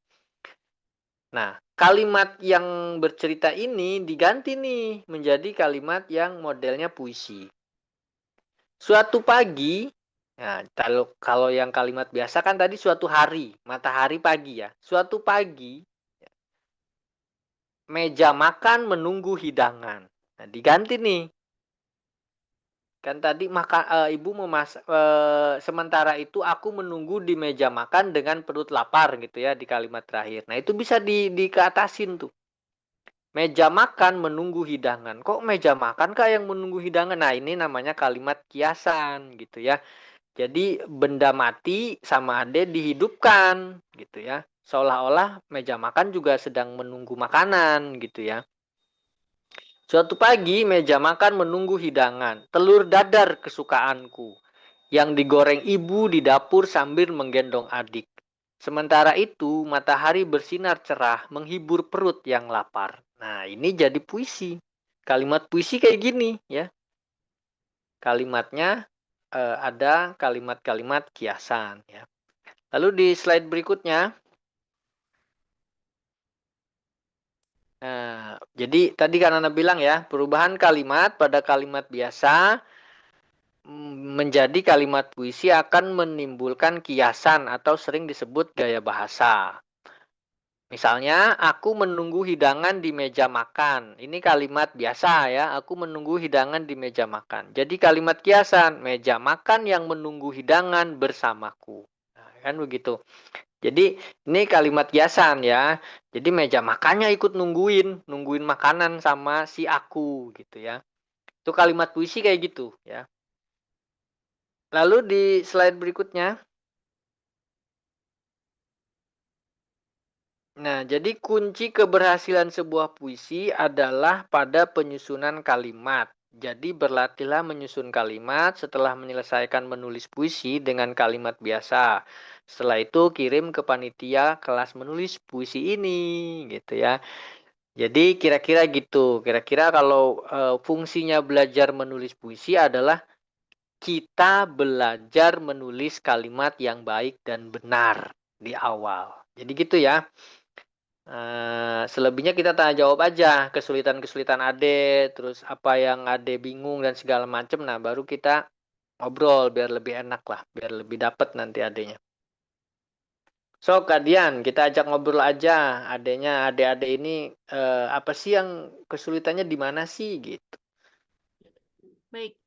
Nah, kalimat yang bercerita ini diganti nih menjadi kalimat yang modelnya puisi. Suatu pagi, nah kalau yang kalimat biasa kan tadi suatu hari, matahari pagi ya. Suatu pagi, meja makan menunggu hidangan. Nah, diganti nih. Kan tadi ibu memasak, sementara itu aku menunggu di meja makan dengan perut lapar gitu ya di kalimat terakhir. Nah, itu bisa dikeatasin tuh. Meja makan menunggu hidangan. Kok meja makan kah yang menunggu hidangan? Nah, ini namanya kalimat kiasan gitu ya. Jadi benda mati sama ade dihidupkan gitu ya. Seolah-olah meja makan juga sedang menunggu makanan gitu ya. Suatu pagi meja makan menunggu hidangan. Telur dadar kesukaanku yang digoreng ibu di dapur sambil menggendong adik. Sementara itu, matahari bersinar cerah menghibur perut yang lapar. Nah, ini jadi puisi. Kalimat puisi kayak gini ya. Kalimatnya ada kalimat-kalimat kiasan ya. Lalu di slide berikutnya, nah, jadi tadi kan Anda bilang ya, perubahan kalimat pada kalimat biasa menjadi kalimat puisi akan menimbulkan kiasan atau sering disebut gaya bahasa. Misalnya, aku menunggu hidangan di meja makan. Ini kalimat biasa ya, aku menunggu hidangan di meja makan. Jadi kalimat kiasan, meja makan yang menunggu hidangan bersamaku. Nah, kan begitu. Jadi ini kalimat kiasan ya. Jadi meja makannya ikut nungguin makanan sama si aku gitu ya. Itu kalimat puisi kayak gitu ya. Lalu di slide berikutnya. Nah, jadi kunci keberhasilan sebuah puisi adalah pada penyusunan kalimat. Jadi berlatihlah menyusun kalimat setelah menyelesaikan menulis puisi dengan kalimat biasa. Setelah itu kirim ke panitia kelas menulis puisi ini gitu ya. Jadi kira-kira gitu. Kira-kira kalau fungsinya belajar menulis puisi adalah kita belajar menulis kalimat yang baik dan benar di awal. Jadi gitu ya. Selebihnya kita tanya jawab aja kesulitan-kesulitan Ade, terus apa yang Ade bingung dan segala macam. Nah, baru kita ngobrol biar lebih enak lah, biar lebih dapet nanti adenya. So, Kak Dian, kita ajak ngobrol aja adenya, ade-ade ini apa sih yang kesulitannya di mana sih gitu. Baik,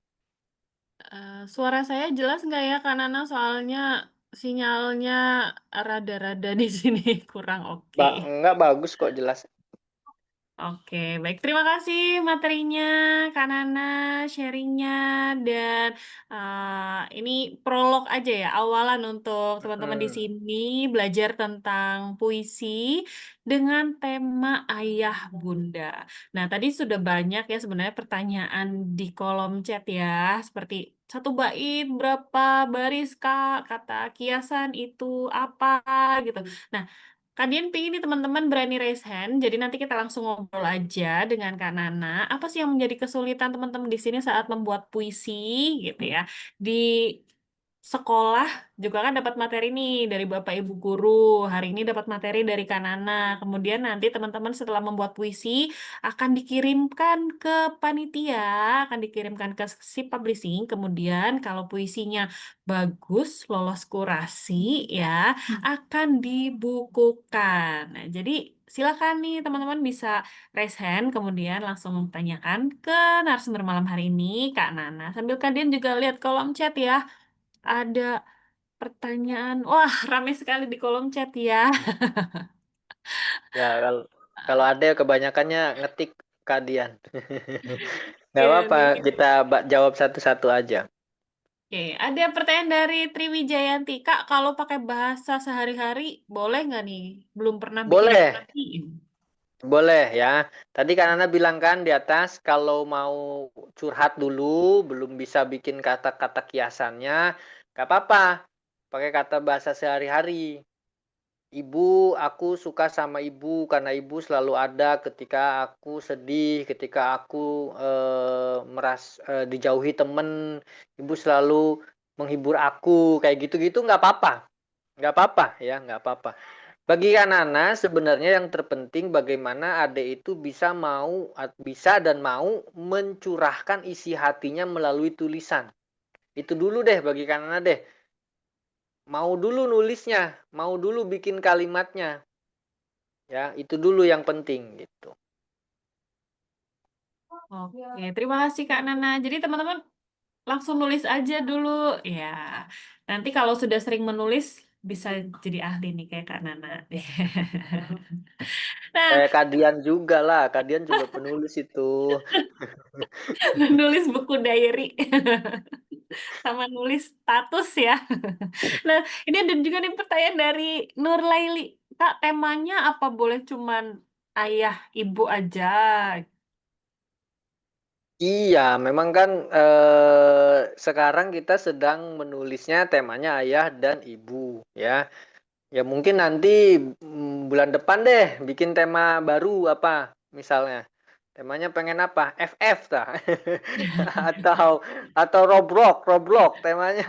suara saya jelas nggak ya, Kak Nana? Soalnya sinyalnya rada-rada di sini kurang oke. Enggak bagus kok jelas. Oke, baik. Terima kasih materinya, Kak Nana, sharingnya, dan ini prolog aja ya, awalan untuk teman-teman di Hmm. sini belajar tentang puisi dengan tema ayah bunda. Nah, tadi sudah banyak ya sebenarnya pertanyaan di kolom chat ya, seperti satu bait berapa baris Kak, kata kiasan itu apa gitu. Nah, Kalian pingin nih teman-teman berani raise hand, jadi nanti kita langsung ngobrol aja dengan Kak Nana. Apa sih yang menjadi kesulitan teman-teman di sini saat membuat puisi gitu ya? Di sekolah juga kan dapat materi nih dari Bapak Ibu guru. Hari ini dapat materi dari Kak Nana. Kemudian nanti teman-teman setelah membuat puisi akan dikirimkan ke panitia, akan dikirimkan ke si publishing. Kemudian kalau puisinya bagus, lolos kurasi ya akan dibukukan. Nah, jadi silakan nih teman-teman bisa raise hand kemudian langsung tanyakan ke narasumber malam hari ini Kak Nana. Sambil kalian juga lihat kolom chat ya. Ada pertanyaan. Wah, ramai sekali di kolom chat ya. Ya kalau ada kebanyakannya ngetik Kak Dian. Nggak Ya, apa-apa, nih. kita jawab satu-satu aja. Oke, ada pertanyaan dari Triwijayanti. Kak, kalau pakai bahasa sehari-hari boleh nggak nih? Belum pernah bikin Boleh. puisi. Boleh ya. Tadi kan Anda bilang kan di atas kalau mau curhat dulu, belum bisa bikin kata-kata kiasannya, nggak apa-apa. Pakai kata bahasa sehari-hari. Ibu, aku suka sama ibu karena ibu selalu ada ketika aku sedih, ketika aku dijauhi temen. Ibu selalu menghibur aku, kayak gitu-gitu nggak apa-apa. Nggak apa-apa ya, nggak apa-apa. Bagi Nana sebenarnya yang terpenting bagaimana Ade itu bisa dan mau mencurahkan isi hatinya melalui tulisan. Itu dulu deh bagi Nana deh. Mau dulu nulisnya, mau dulu bikin kalimatnya. Ya, itu dulu yang penting gitu. Oke, terima kasih Kak Nana. Jadi teman-teman langsung nulis aja dulu. Ya, nanti kalau sudah sering menulis, bisa jadi ahli nih kayak Kak Nana. Nah, Kayak Kadian juga lah, Kadian juga penulis itu. nulis buku diary sama nulis status ya. Nah, ini ada juga nih pertanyaan dari Nur Laili. Kak, temanya apa boleh cuman ayah, ibu aja? Iya, memang kan sekarang kita sedang menulisnya temanya ayah dan ibu, ya. Ya mungkin nanti bulan depan deh bikin tema baru apa misalnya. Temanya pengen apa? FF tah. atau Roblox temanya.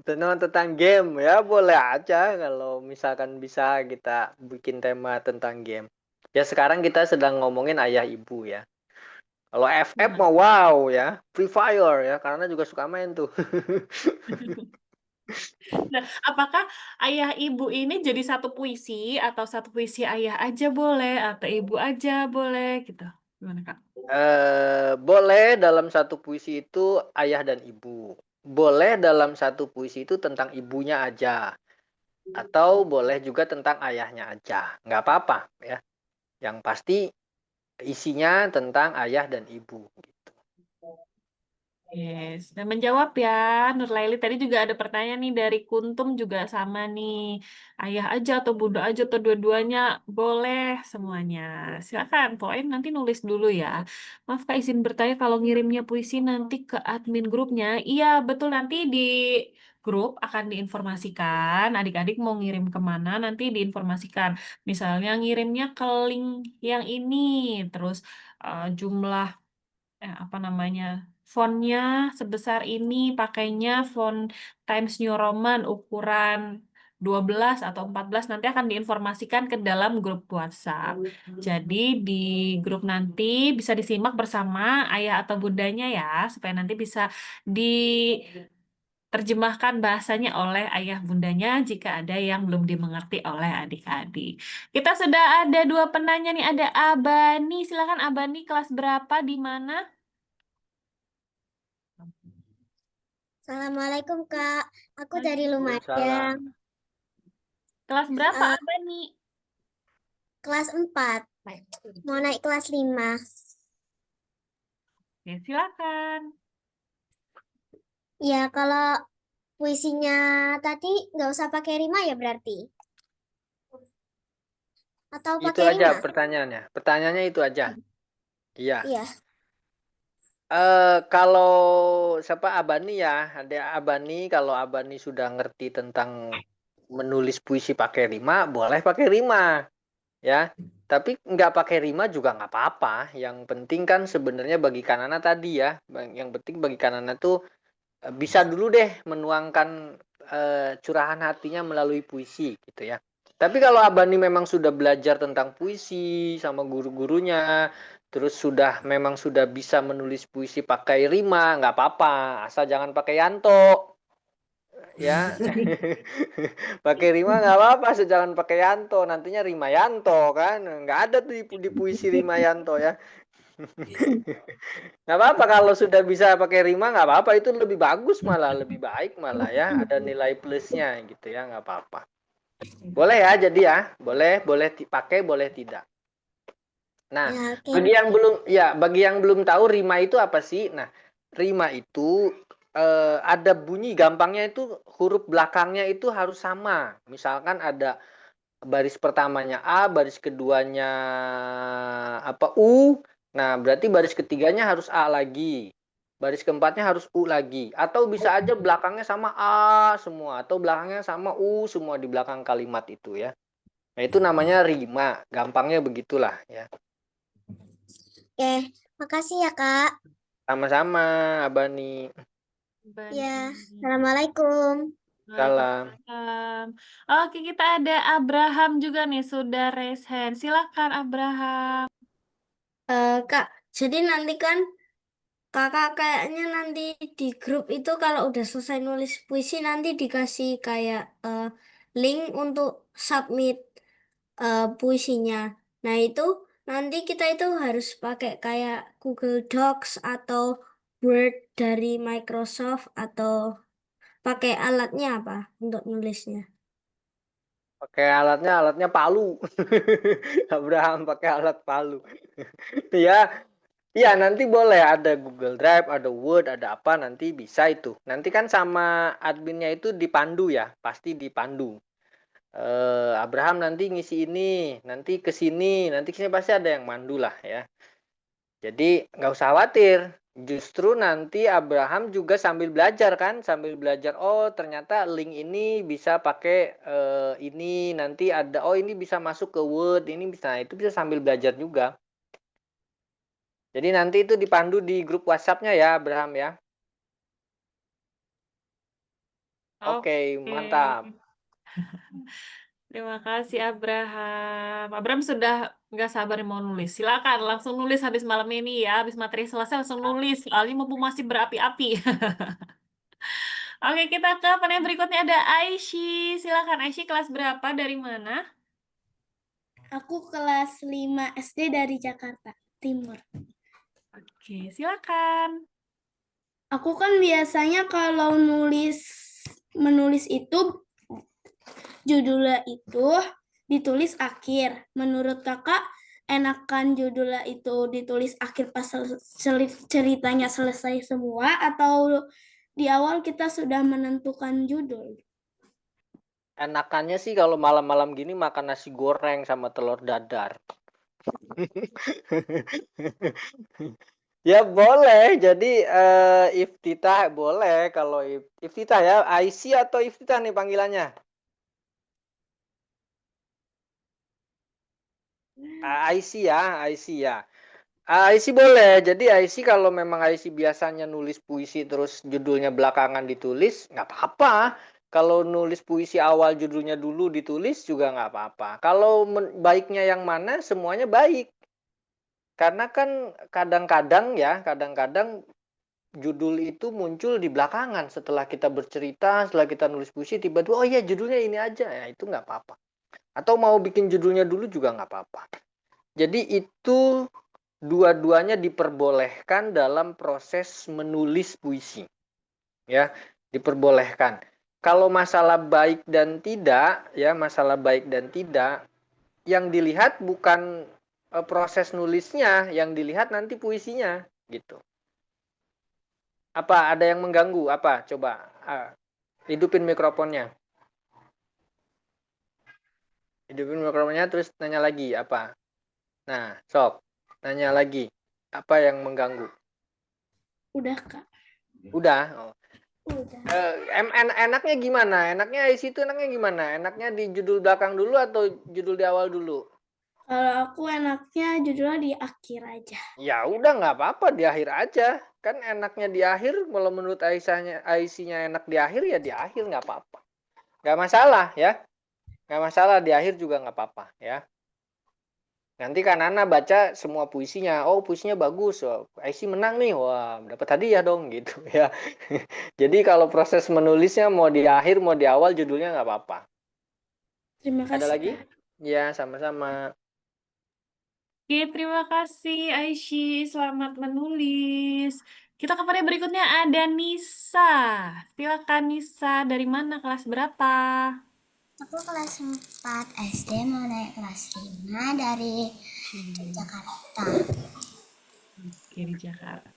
Tentang game ya boleh aja kalau misalkan bisa kita bikin tema tentang game. Ya sekarang kita sedang ngomongin ayah ibu ya. Kalau FF Nah, mah wow ya, Free Fire ya karena juga suka main tuh. nah, apakah ayah ibu ini jadi satu puisi atau satu puisi ayah aja boleh atau ibu aja boleh gitu? Gimana Kak? Boleh dalam satu puisi itu ayah dan ibu. Boleh dalam satu puisi itu tentang ibunya aja. Atau boleh juga tentang ayahnya aja. Nggak apa-apa ya. Yang pasti isinya tentang ayah dan ibu. Yes, dan menjawab ya, Nur Laili. Tadi juga ada pertanyaan nih dari Kuntum juga sama nih. Ayah aja atau bunda aja atau dua-duanya boleh semuanya. Silakan, pokoknya nanti nulis dulu ya. Maaf Kak, izin bertanya kalau ngirimnya puisi nanti ke admin grupnya. Iya, betul nanti di grup akan diinformasikan. Adik-adik mau ngirim kemana nanti diinformasikan. Misalnya ngirimnya ke link yang ini, terus jumlah apa namanya fontnya sebesar ini pakainya font Times New Roman ukuran 12 atau 14 nanti akan diinformasikan ke dalam grup WhatsApp. Jadi di grup nanti bisa disimak bersama ayah atau bundanya ya supaya nanti bisa diterjemahkan bahasanya oleh ayah bundanya jika ada yang belum dimengerti oleh adik-adik. Kita sudah ada dua penanya nih, ada Abani. Silakan Abani, kelas berapa di mana? Assalamualaikum Kak, aku dari Waalaikumsalam. Lumajang, Kelas berapa Eh, Abah nih? kelas 4, mau naik kelas 5. Ya, silakan. Ya kalau puisinya tadi nggak usah pakai rima ya berarti? Atau Itu pakai aja rima? pertanyaannya. Pertanyaannya itu aja. Iya. Iya, Kalau siapa Abani ya, ada Abani. Kalau Abani sudah ngerti tentang menulis puisi pakai rima, boleh pakai rima, ya. Tapi nggak pakai rima juga nggak apa-apa. Yang penting kan sebenarnya bagi Kanana tadi ya, yang penting bagi Kanana tuh bisa dulu deh menuangkan curahan hatinya melalui puisi gitu ya. Tapi kalau Abani memang sudah belajar tentang puisi sama guru-gurunya, terus memang sudah bisa menulis puisi pakai rima, nggak apa-apa, asal jangan pakai yanto ya. Pakai rima nggak apa-apa, asal jangan pakai yanto, nantinya rima yanto kan, nggak ada tuh di puisi rima yanto ya. Nggak apa-apa kalau sudah bisa pakai rima nggak apa-apa, itu lebih bagus malah, lebih baik malah ya, ada nilai plusnya gitu ya, nggak apa-apa. Boleh ya, jadi ya, boleh dipakai, boleh tidak. Nah, ya oke. bagi yang belum tahu rima itu apa sih? Nah, rima itu ada bunyi gampangnya itu huruf belakangnya itu harus sama. Misalkan ada baris pertamanya A, baris keduanya U. Nah, berarti baris ketiganya harus A lagi. Baris keempatnya harus U lagi. Atau bisa aja belakangnya sama A semua atau belakangnya sama U semua di belakang kalimat itu ya. Nah, itu namanya rima. Gampangnya begitulah ya. Oke, makasih ya Kak. Sama-sama, Abani. Ya, Assalamualaikum. Salam. Waalaikumsalam. Oke, kita ada Abraham juga nih, sudah raise hand. Silakan Abraham. Kak, jadi nanti kan kakak kayaknya nanti di grup itu kalau udah selesai nulis puisi nanti dikasih kayak link untuk submit puisinya. Nah itu nanti kita itu harus pakai kayak Google Docs atau Word dari Microsoft atau pakai alatnya apa untuk nulisnya? Pakai alatnya palu. Abraham pakai alat palu. Ya, iya nanti boleh ada Google Drive, ada Word, ada apa nanti bisa itu. Nanti kan sama adminnya itu dipandu ya, pasti dipandu. Abraham nanti ngisi ini, nanti ke sini, nanti ke sini pasti ada yang mandu lah ya. Jadi nggak usah khawatir. Justru nanti Abraham juga sambil belajar kan, sambil belajar. Oh ternyata link ini bisa pakai ini, nanti ada. Oh ini bisa masuk ke Word, ini bisa. Nah, itu bisa sambil belajar juga. Jadi nanti itu dipandu di grup WhatsApp-nya ya, Abraham ya. Oke, Oke. mantap. Terima kasih Abraham. Abraham sudah nggak sabar mau nulis. Silakan langsung nulis habis malam ini ya. Habis materi selesai langsung nulis. Soalnya mumpung masih berapi-api. Oke, kita ke pertanyaan berikutnya ada Aishi. Silakan Aishi, kelas berapa dari mana? Aku kelas 5 SD dari Jakarta Timur. Oke, silakan. Aku kan biasanya kalau menulis itu judulnya itu ditulis akhir. Menurut kakak enakan judulnya itu ditulis akhir pas ceritanya selesai semua atau di awal kita sudah menentukan judul? Enakannya sih kalau malam-malam gini makan nasi goreng sama telur dadar. Ya boleh, jadi Iftitah boleh kalau Iftitah ya, IC atau Iftitah nih panggilannya? IC ya, IC ya. IC boleh, jadi IC kalau memang IC biasanya nulis puisi terus judulnya belakangan ditulis, nggak apa-apa. Kalau nulis puisi awal judulnya dulu ditulis juga nggak apa-apa. Kalau baiknya yang mana, semuanya baik. Karena kan kadang-kadang judul itu muncul di belakangan setelah kita bercerita, setelah kita nulis puisi, tiba-tiba oh iya judulnya ini aja, ya itu nggak apa-apa. Atau mau bikin judulnya dulu juga nggak apa-apa. Jadi itu dua-duanya diperbolehkan dalam proses menulis puisi. Ya, diperbolehkan. Kalau masalah baik dan tidak, ya masalah baik dan tidak, yang dilihat bukan proses nulisnya, yang dilihat nanti puisinya, gitu. Apa ada yang mengganggu? Apa? Coba hidupin mikrofonnya. Hidupin mikrofonnya terus nanya lagi apa? Nah, sok. Nanya lagi. Apa yang mengganggu? Udah, Kak. Udah. Oh. Udah. Enaknya gimana? Enaknya isi itu enaknya gimana? Enaknya di judul belakang dulu atau judul di awal dulu? Kalau aku enaknya judulnya di akhir aja. Ya udah nggak apa-apa di akhir aja. Kan enaknya di akhir. Kalau menurut IC-nya enak di akhir ya di akhir nggak apa-apa. Nggak masalah ya. Nggak masalah di akhir juga nggak apa-apa ya. Nanti kan Nana baca semua puisinya. Oh puisinya bagus. Oh, IC menang nih. Wah dapat hadiah dong gitu ya. Jadi kalau proses menulisnya mau di akhir mau di awal judulnya nggak apa-apa. Terima kasih. Ada lagi? Kak. Ya sama-sama. Oke, terima kasih Aishi. Selamat menulis. Kita ke pertanyaan berikutnya ada Nisa. Silakan Nisa, dari mana, kelas berapa? Aku kelas 4 SD mau naik kelas 5 dari Jakarta. Oke, di Jakarta.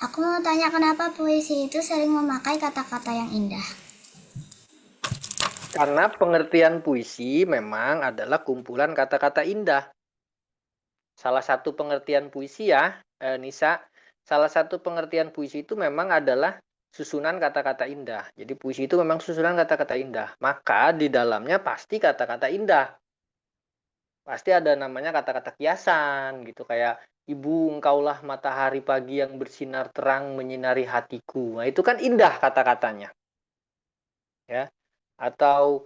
Aku mau tanya kenapa puisi itu sering memakai kata-kata yang indah. Karena pengertian puisi memang adalah kumpulan kata-kata indah. Salah satu pengertian puisi ya, Nisa, salah satu pengertian puisi itu memang adalah susunan kata-kata indah. Jadi puisi itu memang susunan kata-kata indah. Maka di dalamnya pasti kata-kata indah. Pasti ada namanya kata-kata kiasan gitu kayak Ibu engkaulah matahari pagi yang bersinar terang menyinari hatiku. Nah, itu kan indah kata-katanya. Ya. Atau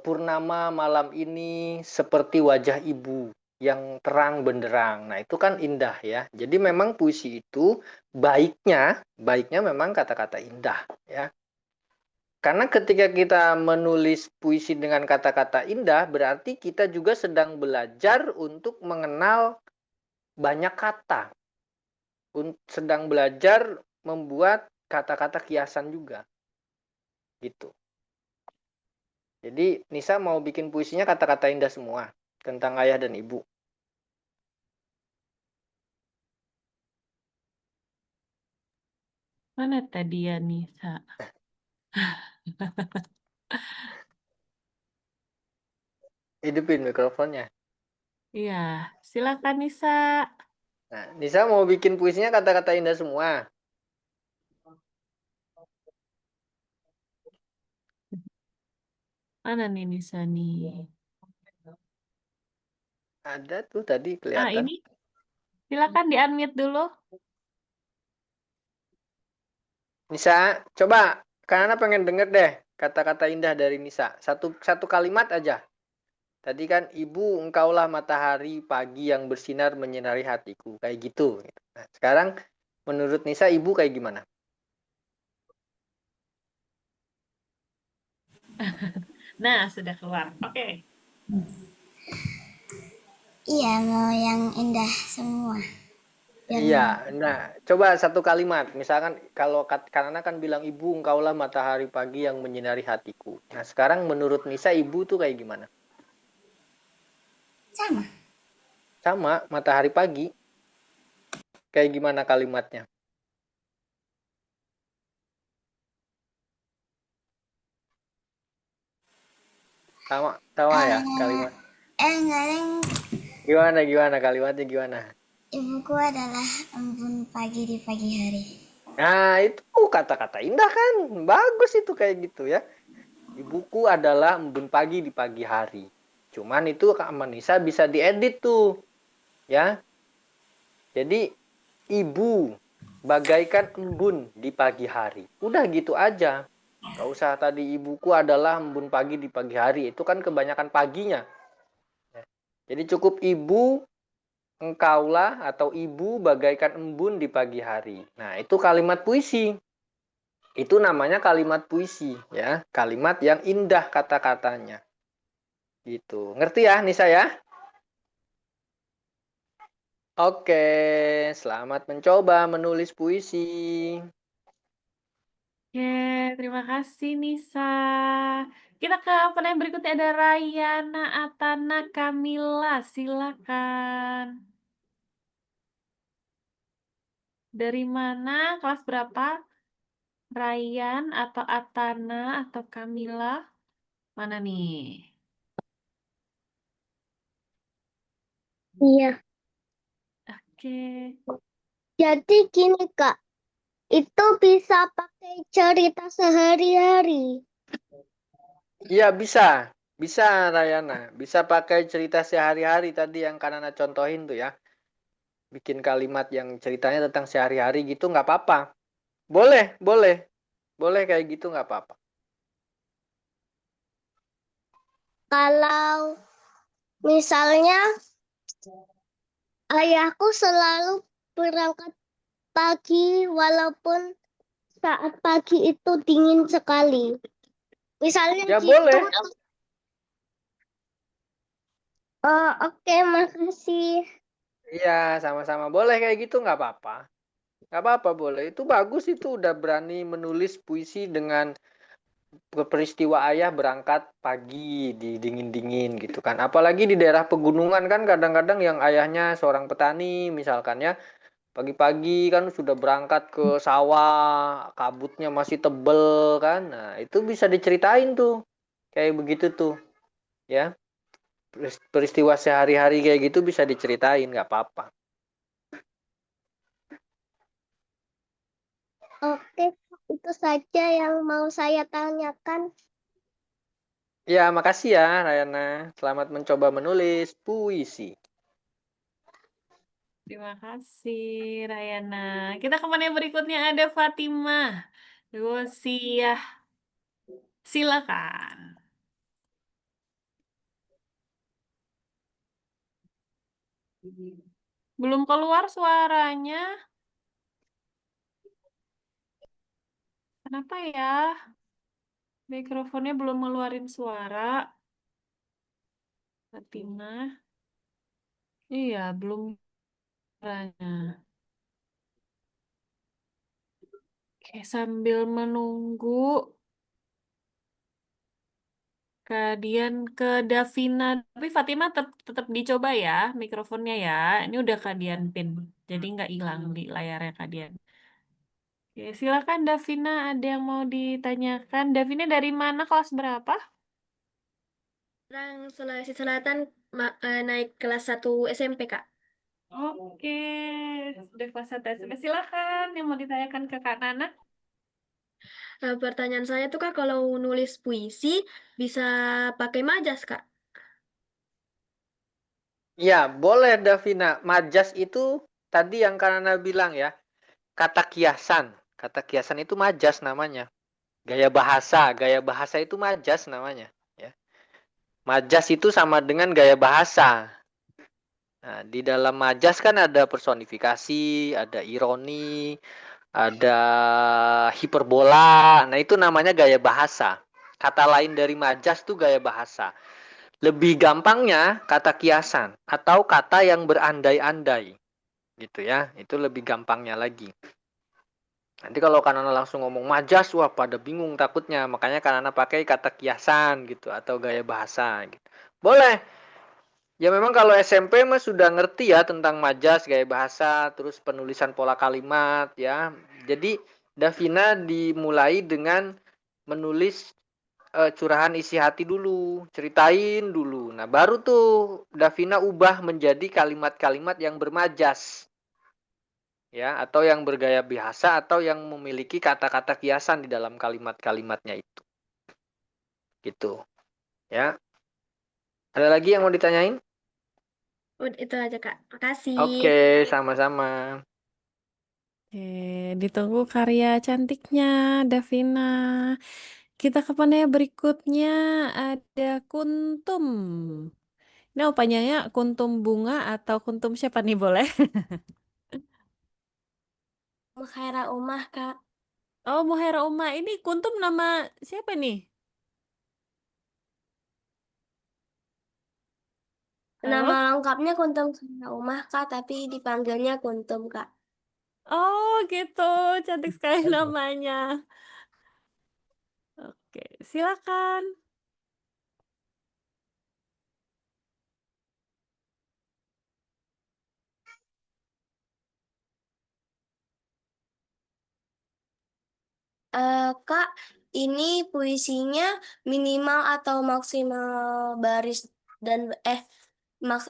purnama malam ini seperti wajah ibu yang terang benderang. Nah, itu kan indah ya. Jadi memang puisi itu baiknya memang kata-kata indah ya. Karena ketika kita menulis puisi dengan kata-kata indah, berarti kita juga sedang belajar untuk mengenal banyak kata. sedang belajar membuat kata-kata kiasan juga. Gitu. Jadi Nisa mau bikin puisinya kata-kata indah semua tentang ayah dan ibu. Mana tadi ya Nisa? Hidupin mikrofonnya. Iya, silakan Nisa. Nah, Nisa mau bikin puisinya kata-kata indah semua. Mana nih Nisa nih? Ada tuh tadi Ah, kelihatan. ini silakan di-unmute dulu. Nisa, coba. Karena pengen denger deh kata-kata indah dari Nisa. Satu kalimat aja. Tadi kan, ibu engkaulah matahari pagi yang bersinar menyinari hatiku. Kayak gitu. Nah, sekarang menurut Nisa ibu kayak gimana? Nah, sudah keluar. Oke. Iya, mau yang indah semua. Iya, nah coba satu kalimat. Misalkan kalau karena kan bilang ibu engkaulah matahari pagi yang menyinari hatiku. Nah sekarang menurut Nisa ibu tuh kayak gimana? Sama. Sama, matahari pagi. Kayak gimana kalimatnya? Sama ya kalimat. Enggak, Gimana kalimatnya gimana? ibuku adalah embun pagi di pagi hari. Nah itu kata-kata indah kan, bagus itu kayak gitu ya. Ibuku adalah embun pagi di pagi hari. Cuman itu sama Nisa bisa diedit tuh, ya. Jadi ibu bagaikan embun di pagi hari. Udah gitu aja. Gak usah tadi ibuku adalah embun pagi di pagi hari. Itu kan kebanyakan paginya. Jadi cukup ibu, engkaulah atau ibu bagaikan embun di pagi hari. Nah, itu kalimat puisi. Itu namanya kalimat puisi, ya. Kalimat yang indah kata-katanya. Gitu. Ngerti ya, Nisa ya? Oke, selamat mencoba menulis puisi. Oke, terima kasih Nisa. Kita ke pertanyaan berikutnya, ada Rayana Atana Kamila. Silakan. Dari mana? Kelas berapa? Ryan atau Atana atau Kamila? Mana nih? Iya. Oke. Jadi gini Kak, itu bisa pakai cerita sehari-hari. Iya bisa, bisa Rayana, bisa pakai cerita sehari-hari tadi yang Kanana contohin tuh ya. Bikin kalimat yang ceritanya tentang sehari-hari gitu nggak apa-apa. Boleh, boleh, boleh kayak gitu nggak apa-apa. Kalau misalnya ayahku selalu berangkat pagi walaupun saat pagi itu dingin sekali. Misalnya Ya gitu. boleh. Oh, oke, makasih. Iya, sama-sama. Boleh kayak gitu nggak apa-apa. Nggak apa-apa boleh. Itu bagus itu udah berani menulis puisi dengan peristiwa ayah berangkat pagi di dingin-dingin gitu kan. Apalagi di daerah pegunungan kan kadang-kadang yang ayahnya seorang petani misalkan ya. Pagi-pagi kan sudah berangkat ke sawah, kabutnya masih tebel kan. Nah, itu bisa diceritain tuh. Kayak begitu tuh, ya. Peristiwa sehari-hari kayak gitu bisa diceritain, nggak apa-apa. Oke, itu saja yang mau saya tanyakan. Ya, makasih ya, Rayana. Selamat mencoba menulis puisi. Terima kasih, Rayana. Kita ke yang berikutnya, ada Fatimah. Gosiah. Silakan. Belum keluar suaranya. Kenapa ya? Mikrofonnya belum ngeluarin suara. Fatimah. Iya, belum suaranya. Oke, sambil menunggu Kadian ke Davina. Tapi Fatima tetap dicoba ya mikrofonnya ya. Ini udah Kadian pin. Jadi nggak hilang di layarnya Kadian. Oke, silakan Davina, ada yang mau ditanyakan. Davina dari mana, kelas berapa? Orang Sulawesi Selatan naik kelas 1 SMP, Kak. Oke, sudah kelas 1 SMP. Silakan yang mau ditanyakan ke Kak Nana. Pertanyaan saya tuh, Kak, kalau nulis puisi bisa pakai majas, Kak. Ya, boleh Davina. Majas itu tadi yang Kanana bilang ya, kata kiasan. Kata kiasan itu majas namanya. Gaya bahasa itu majas namanya. Ya. Majas itu sama dengan gaya bahasa. Nah, di dalam majas kan ada personifikasi, ada ironi, ada hiperbola. Nah, itu namanya gaya bahasa. Kata lain dari majas itu gaya bahasa. Lebih gampangnya kata kiasan atau kata yang berandai-andai. Gitu ya. Itu lebih gampangnya lagi. Nanti kalau Kanana langsung ngomong majas, wah pada bingung takutnya. Makanya Kanana pakai kata kiasan gitu atau gaya bahasa gitu. Boleh. Ya memang kalau SMP mah sudah ngerti ya tentang majas, gaya bahasa, terus penulisan pola kalimat ya. Jadi Davina dimulai dengan menulis curahan isi hati dulu, ceritain dulu. Nah, baru tuh Davina ubah menjadi kalimat-kalimat yang bermajas. Ya, atau yang bergaya bahasa atau yang memiliki kata-kata kiasan di dalam kalimat-kalimatnya itu. Gitu. Ya. Ada lagi yang mau ditanyain? Udah, itu aja, Kak. Makasih. Oke, sama-sama. Oke, ditunggu karya cantiknya Davina. Kita ke panel berikutnya, ada Kuntum. Ini opanyanya Kuntum Bunga atau Kuntum siapa nih, boleh? Mukhaira Umah, Kak. Oh, Muhaira Uma. Ini Kuntum nama siapa nih? Nama Halo? lengkapnya Kuntum Mukhaira Umah, Kak, tapi dipanggilnya Kuntum, Kak. Oh, gitu. Cantik sekali namanya. Oke, silakan. Kak, ini puisinya minimal atau maksimal baris dan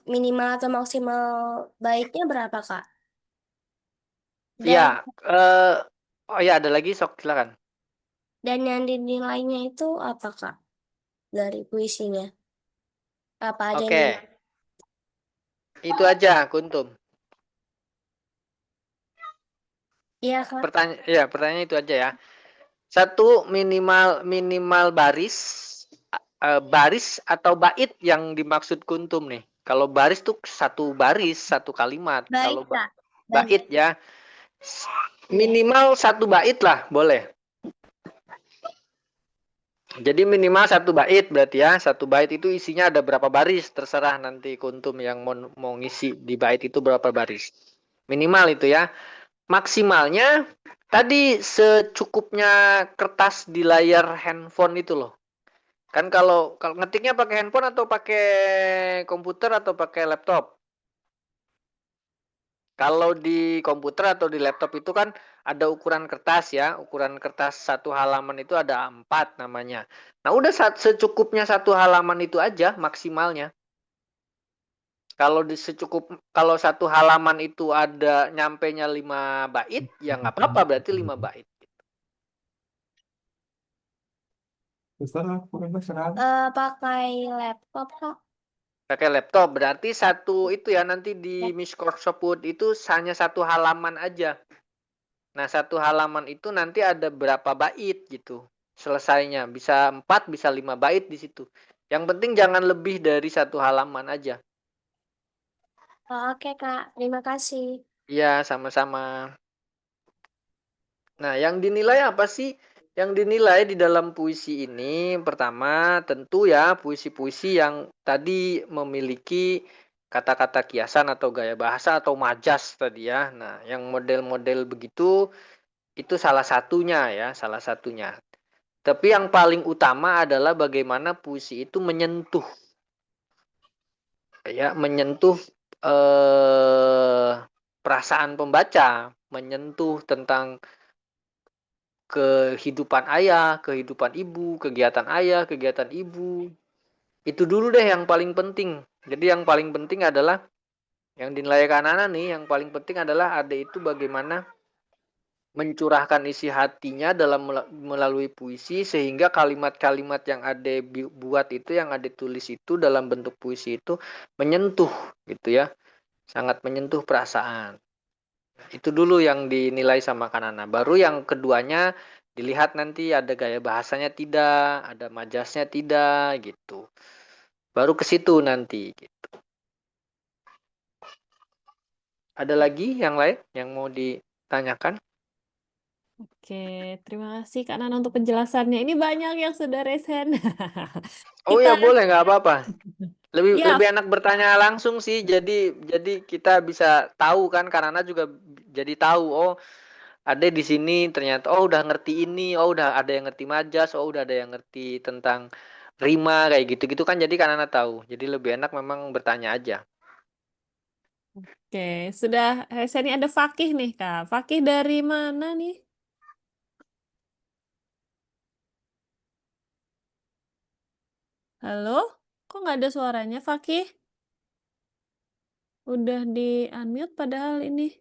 minimal atau maksimal baitnya berapa, Kak? Iya, Dan oh ya ada lagi sok silakan. yang dinilainya itu apa, Kak? Dari puisinya. Apa aja yang Oke, itu aja Kuntum. Iya, Kak. Pertanyaan itu aja ya. Satu minimal baris atau bait yang dimaksud Kuntum nih. Kalau baris tuh satu baris, satu kalimat. Baik, Kalau Kak. Baik. bait ya minimal satu bait lah, boleh. Jadi minimal satu bait berarti ya. Satu bait itu isinya ada berapa baris, terserah nanti Kuntum yang mau ngisi di bait itu berapa baris. Minimal itu ya. Maksimalnya tadi secukupnya kertas di layar handphone itu loh. Kan kalau ngetiknya pakai handphone atau pakai komputer atau pakai laptop. Kalau di komputer atau di laptop itu kan ada ukuran kertas ya. Ukuran kertas satu halaman itu ada 4 namanya. Nah udah secukupnya satu halaman itu aja maksimalnya. Kalau satu halaman itu ada nyampenya 5 bait, ya nggak apa-apa berarti 5 bait. Pakai laptop, Kak. Pakai laptop berarti satu itu ya nanti di Microsoft Word itu hanya satu halaman aja. Nah, satu halaman itu nanti ada berapa bait gitu. Selesainya bisa 4, bisa 5 bait di situ. Yang penting jangan lebih dari satu halaman aja. Oh, oke, Kak. Terima kasih. Iya, sama-sama. Nah, yang dinilai apa sih? Yang dinilai di dalam puisi ini pertama tentu ya puisi-puisi yang tadi memiliki kata-kata kiasan atau gaya bahasa atau majas tadi ya. Nah, yang model-model begitu Itu salah satunya ya, salah satunya. Tapi yang paling utama adalah bagaimana puisi itu menyentuh ya, menyentuh perasaan pembaca, menyentuh tentang kehidupan ayah, kehidupan ibu, kegiatan ayah, kegiatan ibu. Itu dulu deh yang paling penting. Jadi yang paling penting adalah yang dinilai anak-anak nih, yang paling penting adalah Ade itu bagaimana mencurahkan isi hatinya dalam melalui puisi sehingga kalimat-kalimat yang Ade buat itu, yang Ade tulis itu dalam bentuk puisi itu menyentuh gitu ya. Sangat menyentuh perasaan. Itu dulu yang dinilai sama Kanana. Baru yang keduanya dilihat nanti ada gaya bahasanya tidak, ada majasnya tidak gitu. Baru ke situ nanti gitu. Ada lagi yang lain yang mau ditanyakan? Oke, terima kasih Kak Nana untuk penjelasannya. Ini banyak yang sudah resen. Oh Kita ya boleh, nggak apa-apa. Lebih ya lebih enak bertanya langsung sih. Jadi kita bisa tahu kan, karena juga jadi tahu. Oh, ada di sini ternyata. Oh udah ngerti ini. Oh udah ada yang ngerti majas. Oh udah ada yang ngerti tentang rima kayak gitu-gitu kan. Jadi karena tahu. Jadi lebih enak memang bertanya aja. Oke, sudah resen ini ada Fakih nih Kak. Fakih dari mana nih? Halo? Kok nggak ada suaranya Fakih? Udah di unmute padahal ini.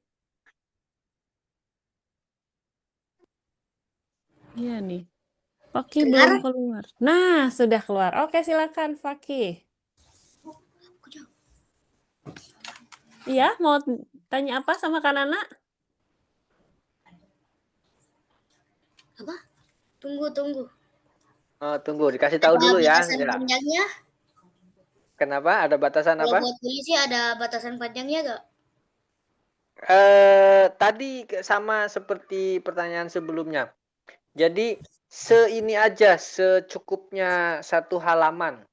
Iya nih. Fakih belum Dengar? keluar. Nah, sudah keluar. Oke, silakan Fakih. Iya, mau tanya apa sama Kak Nana? Apa? Tunggu. Tunggu dikasih tahu Ada dulu ya. batasan Ya. panjangnya? Kenapa? Ada batasan Kalau apa? buat puisi ada batasan panjangnya gak? Tadi sama seperti pertanyaan sebelumnya. Jadi ini aja, secukupnya satu halaman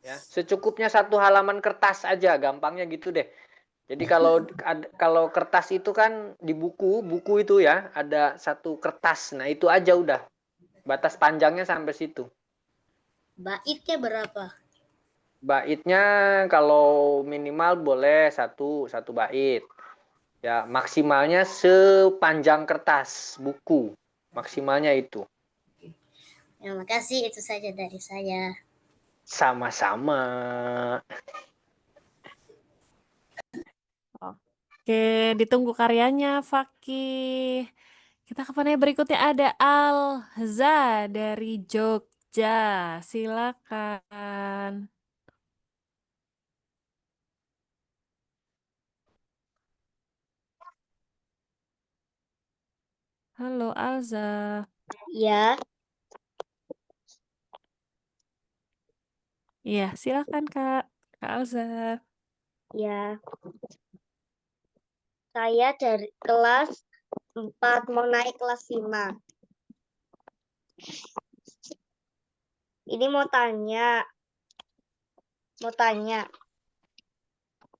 ya. Secukupnya satu halaman kertas aja, gampangnya gitu deh. Jadi kalau kertas itu kan di buku itu ya ada satu kertas. Nah, itu aja udah. Batas panjangnya sampai situ. Baitnya berapa? Baitnya kalau minimal boleh satu bait. Ya, maksimalnya sepanjang kertas buku. Maksimalnya itu. Terima kasih, itu saja dari saya. Sama-sama. Oke, ditunggu karyanya Fakih. Kita ke panel berikutnya ada Alza dari Jogja. Silakan. Halo Alza. Ya, Iya, silakan Kak. Kak Alza. ya. Saya dari kelas 4 mau naik kelas 5. Ini mau tanya.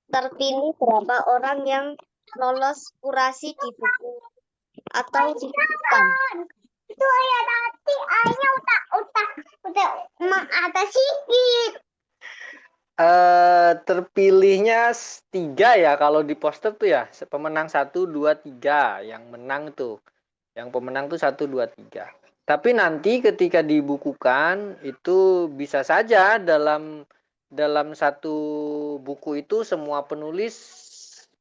Terpilih berapa orang yang lolos kurasi di buku atau di depan? Itu ayah tadi ayahnya udah atas sedikit. Terpilihnya 3 ya kalau di poster tuh ya. Pemenang 1, 2, 3. Yang menang tuh. Yang pemenang tuh 1, 2, 3. Tapi nanti ketika dibukukan itu bisa saja dalam satu buku itu semua penulis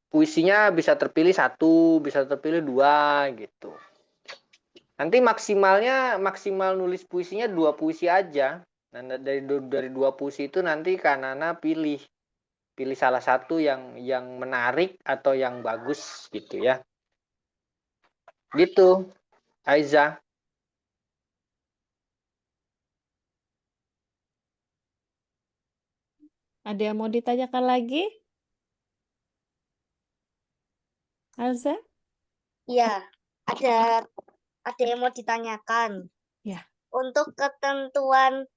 puisinya bisa terpilih 1, bisa terpilih 2 gitu. Nanti maksimal nulis puisinya 2 puisi aja. Nah, dari 2 puisi itu nanti Kanana pilih salah satu yang menarik atau yang bagus gitu ya. Gitu, Aiza. Ada yang mau ditanyakan lagi? Alza? Ya, ada yang mau ditanyakan. Ya. Untuk ketentuan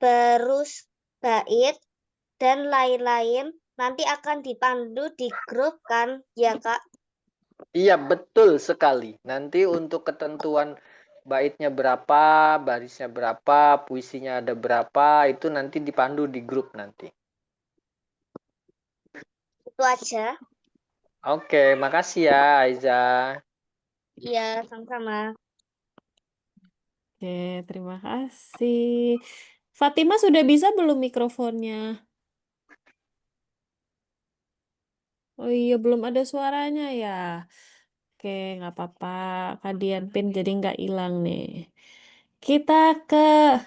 berus bait dan lain-lain nanti akan dipandu di grup kan ya Kak? Iya, betul sekali. Nanti untuk ketentuan baitnya berapa, barisnya berapa, puisinya ada berapa, itu nanti dipandu di grup nanti. Itu aja. Oke, makasih ya Aiza. Iya, sama-sama. Oke, terima kasih. Fatima sudah bisa belum mikrofonnya? Oh iya, belum ada suaranya ya. Oke, nggak apa-apa. Kadian pin jadi nggak hilang nih. Kita ke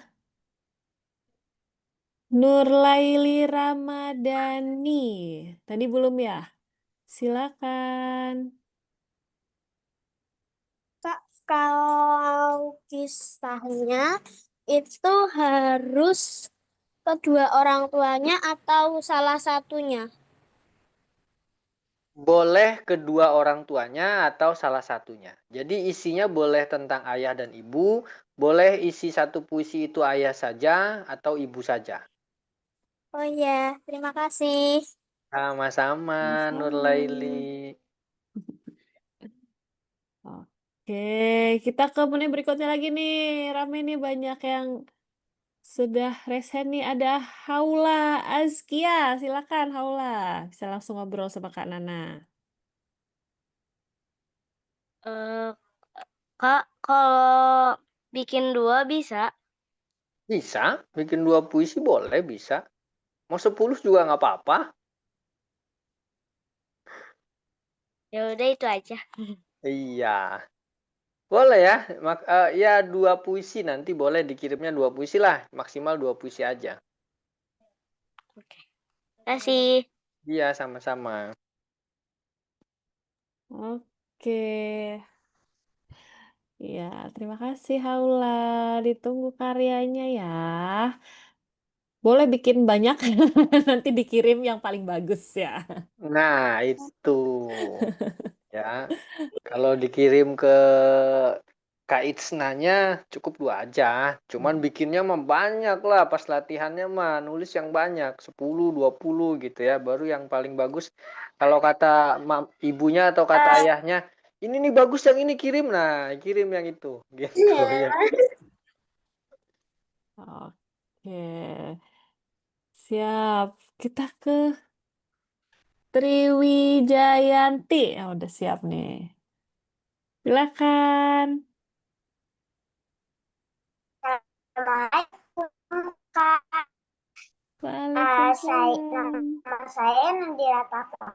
Nurlaili Ramadhani. Tadi belum ya? Silakan. Kak, kalau kisahnya itu harus kedua orang tuanya atau salah satunya? Boleh kedua orang tuanya atau salah satunya. Jadi isinya boleh tentang ayah dan ibu, boleh isi satu puisi itu ayah saja atau ibu saja. Oh iya, terima kasih. Sama-sama Sama-sama. Nurlaili. Oke, kita ke menit berikutnya lagi nih. Rame nih banyak yang sudah resen nih. Ada Haula Azkia. Silakan Haula. Bisa langsung ngobrol sama Kak Nana. Kak, kalau bikin 2 bisa? Bisa, bikin 2 puisi boleh, bisa. Mau 10 juga nggak apa-apa. Ya udah itu aja. Iya. Boleh ya, ya 2 puisi nanti boleh dikirimnya 2 puisi lah, maksimal 2 puisi aja. Oke. Terima kasih. Iya, sama-sama. Oke. Ya, terima kasih Haula. Ditunggu karyanya ya. Boleh bikin banyak, nanti dikirim yang paling bagus ya. Nah, itu. Ya, kalau dikirim ke Kak Itsnanya cukup 2 aja. Cuman bikinnya mah banyak lah, pas latihannya mah nulis yang banyak, 10, 20 gitu ya, baru yang paling bagus. Kalau kata ibunya atau kata ayahnya, ini nih bagus yang ini kirim, nah kirim yang itu, gitu ya. Oke. Siap. Kita ke Triwijayanti. Udah siap nih. Silakan. Assalamualaikum Kak. Waalaikumsalam. Nama saya Nandira Tata.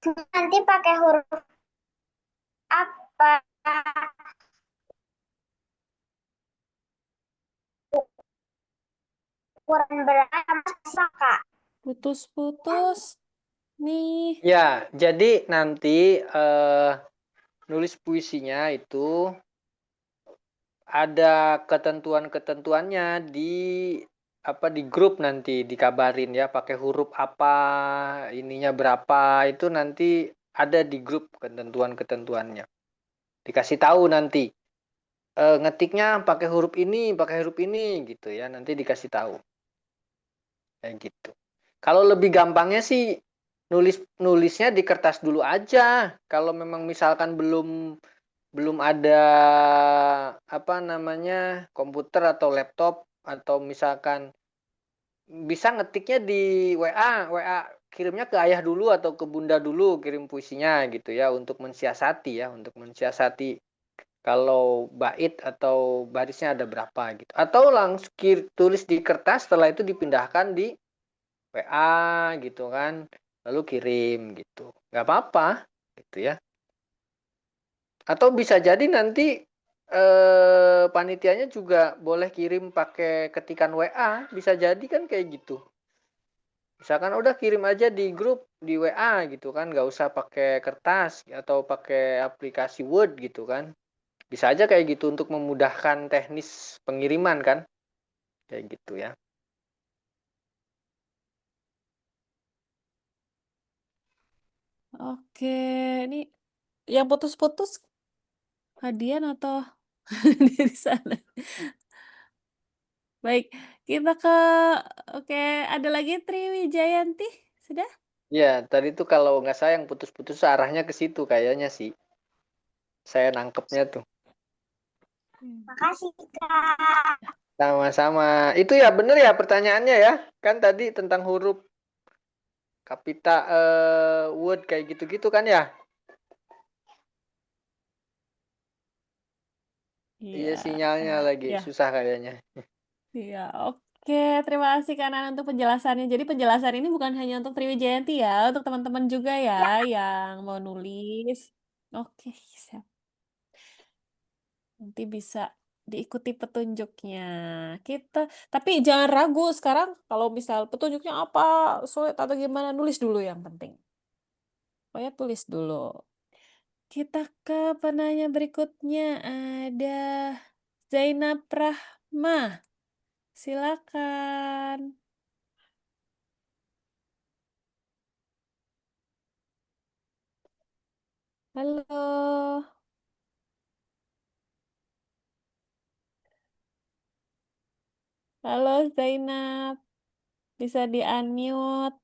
Nanti pakai huruf apa? Ukuran berapa sama Kak? Putus-putus. Nih. Ya, jadi nanti nulis puisinya itu ada ketentuan-ketentuannya di grup nanti dikabarin ya, pakai huruf apa, ininya berapa, itu nanti ada di grup ketentuan-ketentuannya. Dikasih tahu nanti. Ngetiknya pakai huruf ini gitu ya, nanti dikasih tahu. Kayak gitu. Kalau lebih gampangnya sih nulisnya di kertas dulu aja. Kalau memang misalkan belum ada komputer atau laptop, atau misalkan bisa ngetiknya di WA kirimnya ke ayah dulu atau ke bunda dulu, kirim puisinya gitu ya, untuk mensiasati kalau bait atau barisnya ada berapa gitu, atau langsung tulis di kertas, setelah itu dipindahkan di WA gitu kan, lalu kirim gitu, nggak apa-apa gitu ya. Atau bisa jadi nanti panitianya juga boleh kirim pakai ketikan WA, bisa jadi kan kayak gitu. Misalkan udah kirim aja di grup di WA gitu kan, nggak usah pakai kertas atau pakai aplikasi Word gitu kan. Bisa aja kayak gitu untuk memudahkan teknis pengiriman kan, kayak gitu ya. Oke, ini yang putus-putus Hadian atau di sana? Baik, kita oke, ada lagi Triwijayanti, sudah? Ya, tadi tuh kalau nggak salah yang putus-putus arahnya ke situ kayaknya sih. Saya nangkepnya tuh. Makasih, Kak. Sama-sama. Itu ya bener ya pertanyaannya ya. Kan tadi tentang huruf kapita word kayak gitu-gitu kan ya? Iya, sinyalnya lagi ya, susah kayaknya. iya. Oke, terima kasih Kak Nana untuk penjelasannya. Jadi penjelasan ini bukan hanya untuk Triwijayanti ya, untuk teman-teman juga ya yang mau nulis. Oke, siap. Nanti bisa diikuti petunjuknya. Tapi jangan ragu sekarang kalau misal petunjuknya apa, sulit atau gimana, nulis dulu yang penting. Pokoknya tulis dulu. Kita ke penanya berikutnya. Ada Zainab Rahma. Silakan. Halo. Halo Zainab. Bisa di-unmute.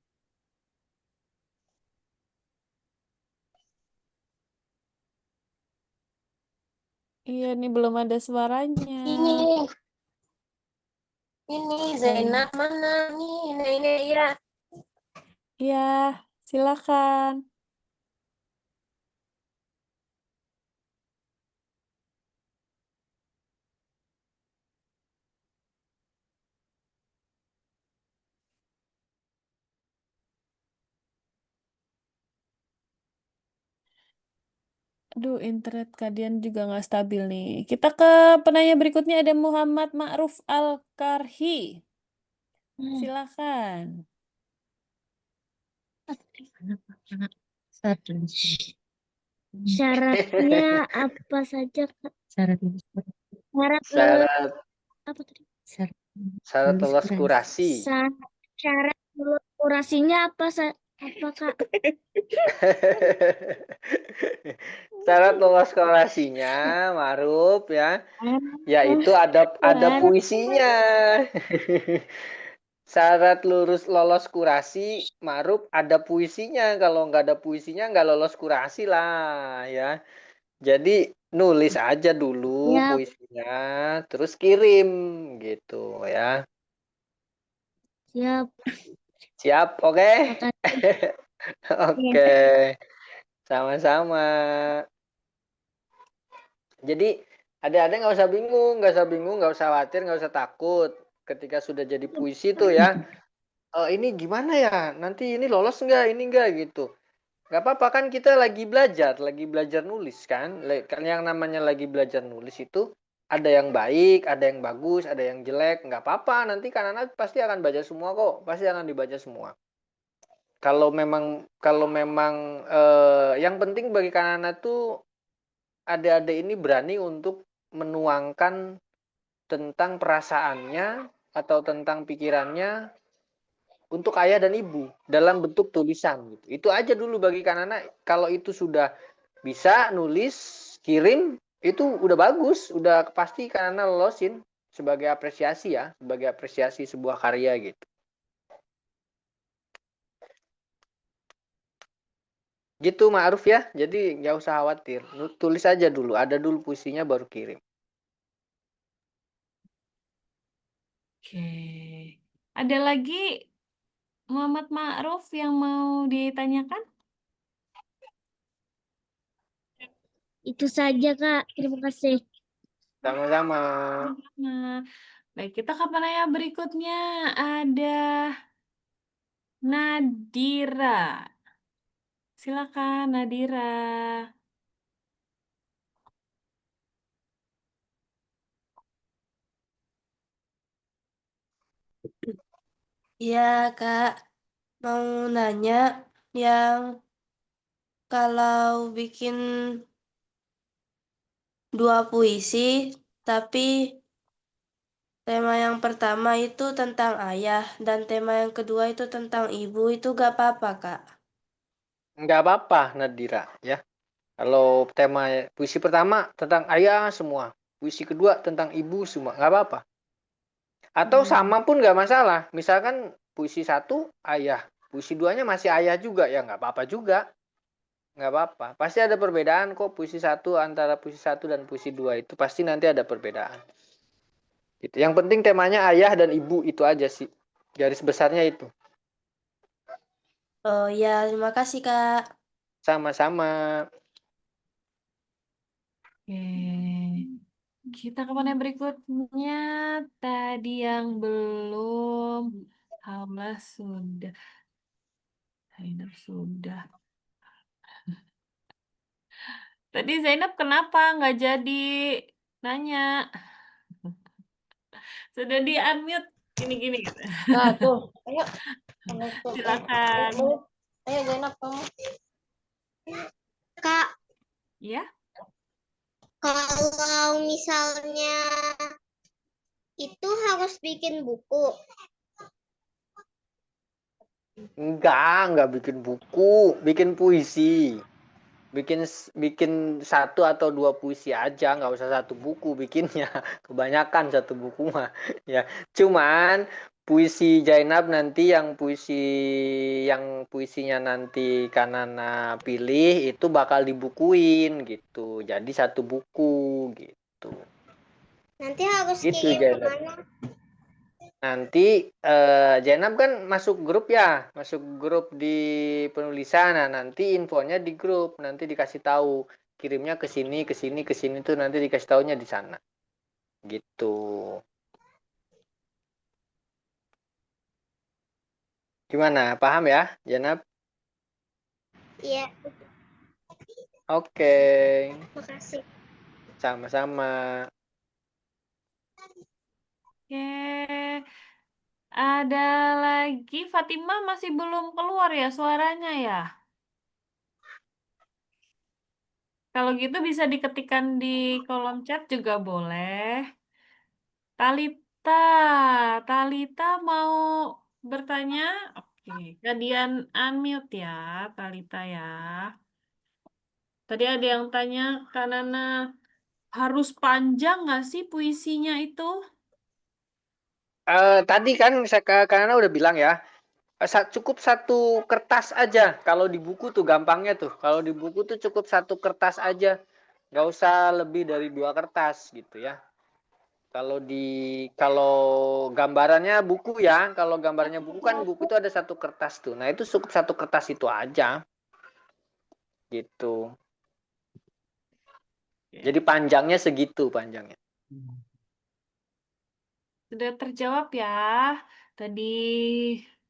Iya, nih belum ada suaranya. Ini Zainab mana nih? Ini ya. Iya, silakan. Aduh, internet kalian juga nggak stabil nih. Kita ke penanya berikutnya, ada Muhammad Ma'ruf Al-Karhi. Silakan. Syaratnya apa saja, Kak? Syarat Syarat apa tadi? syarat lolos kurasi. Syarat kurasinya apa, Kak? Syarat lolos kurasinya, Maruf ya. Yaitu ada puisinya. Syarat lolos kurasi, Maruf ada puisinya. Kalau nggak ada puisinya nggak lolos kurasi lah ya. Jadi nulis aja dulu puisinya, terus kirim gitu ya. Siap. Siap, oke? Oke, sama-sama. Jadi adik-adik nggak usah bingung, nggak usah khawatir, nggak usah takut. Ketika sudah jadi puisi tuh ya, ini gimana ya? Nanti ini lolos nggak? Ini nggak gitu. Nggak apa-apa kan kita lagi belajar nulis kan. Kan yang namanya lagi belajar nulis itu ada yang baik, ada yang bagus, ada yang jelek. Nggak apa-apa, nanti kan anak pasti akan baca semua kok. Pasti akan dibaca semua. Kalau memang yang penting bagi anak-anak tuh adik-adik ini berani untuk menuangkan tentang perasaannya atau tentang pikirannya untuk ayah dan ibu dalam bentuk tulisan gitu. Itu aja dulu bagi anak-anak. Kalau itu sudah bisa nulis, kirim, itu udah bagus, udah pasti anak lolosin sebagai apresiasi ya, sebagai apresiasi sebuah karya gitu. Gitu Ma'ruf ya. Jadi nggak usah khawatir. Tulis aja dulu, ada dulu puisinya baru kirim. Oke. Ada lagi Muhammad Ma'ruf yang mau ditanyakan? Itu saja, Kak. Terima kasih. Sama-sama. Nah, baik, kita ke penanya berikutnya. Ada Nadira. Silakan Nadira. Iya, Kak. Mau nanya yang kalau bikin dua puisi, tapi tema yang pertama itu tentang ayah dan tema yang kedua itu tentang ibu, itu gak apa-apa, Kak. Nggak apa-apa, Nadira, ya. Kalau tema puisi pertama tentang ayah semua, puisi kedua tentang ibu semua, nggak apa-apa. Atau sama pun nggak masalah. Misalkan puisi 1 ayah, puisi 2-nya masih ayah juga, ya nggak apa-apa juga. Nggak apa-apa. Pasti ada perbedaan kok puisi 1 antara puisi 1 dan puisi 2 itu pasti nanti ada perbedaan. Gitu. Yang penting temanya ayah dan ibu itu aja sih. Garis besarnya itu. Oh ya, terima kasih Kak. Sama-sama. Oke. Kita kemana berikutnya? Tadi yang belum. Hamlah sudah. Zainab sudah. Tadi Zainab kenapa nggak jadi nanya? Sudah di unmute gini-gini. Nah, tuh. Ayo. Silakan. Ayo Zainab kamu. Kak, Ya. kalau misalnya itu harus bikin buku. Enggak bikin buku, bikin puisi. Bikin 1 atau 2 puisi aja, nggak usah 1 buku bikinnya. Kebanyakan 1 buku mah. Ya, cuman puisi Zainab nanti yang puisinya nanti Kanana pilih itu bakal dibukuin gitu. Jadi 1 buku gitu. Nanti harus Gitu kirim Zainab. kemana? Nanti Zainab kan masuk grup ya, masuk grup di penulisan. Nah, nanti infonya di grup, nanti dikasih tahu kirimnya ke sini, ke sini, ke sini tuh nanti dikasih tahunya di sana. Gitu. Gimana? Paham ya, Zainab? Iya, Oke. makasih. Sama-sama. Oke. Ada lagi Fatima masih belum keluar ya suaranya ya? Kalau gitu bisa diketikkan di kolom chat juga boleh. Talita, Talita mau bertanya? Oke, kalian unmute ya, Talita ya. Tadi ada yang tanya, Kak Nana, harus panjang nggak sih puisinya itu? Tadi kan saya karena udah bilang ya, cukup 1 kertas aja. Kalau di buku tuh gampangnya tuh. Kalau di buku tuh cukup 1 kertas aja. Nggak usah lebih dari 2 kertas gitu ya. Kalau gambarannya buku ya, kalau gambarnya buku kan buku itu ada 1 kertas tuh. Nah, itu cukup 1 kertas itu aja. Gitu. Jadi panjangnya segitu panjangnya. Sudah terjawab ya. Tadi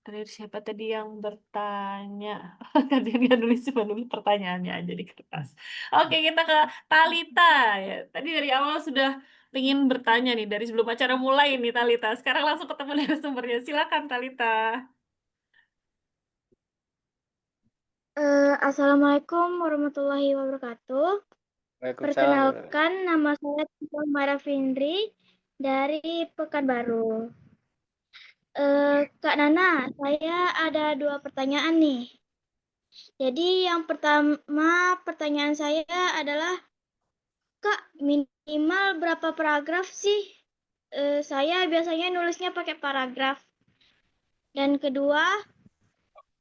tadi siapa tadi yang bertanya? Tadi dia nulis pertanyaannya aja di kertas. Oke, kita ke Talita ya. Tadi dari awal sudah ingin bertanya nih dari sebelum acara mulai nih Talita. Sekarang langsung ketemu dengan sumbernya. Silakan Talita. Assalamualaikum warahmatullahi wabarakatuh. Waalaikumsalam. Perkenalkan, nama saya Tita Mara Findri dari Pekanbaru. Kak Nana, saya ada 2 pertanyaan nih. Jadi yang pertama pertanyaan saya adalah, Kak, minimal berapa paragraf sih? Saya biasanya nulisnya pakai paragraf. Dan kedua,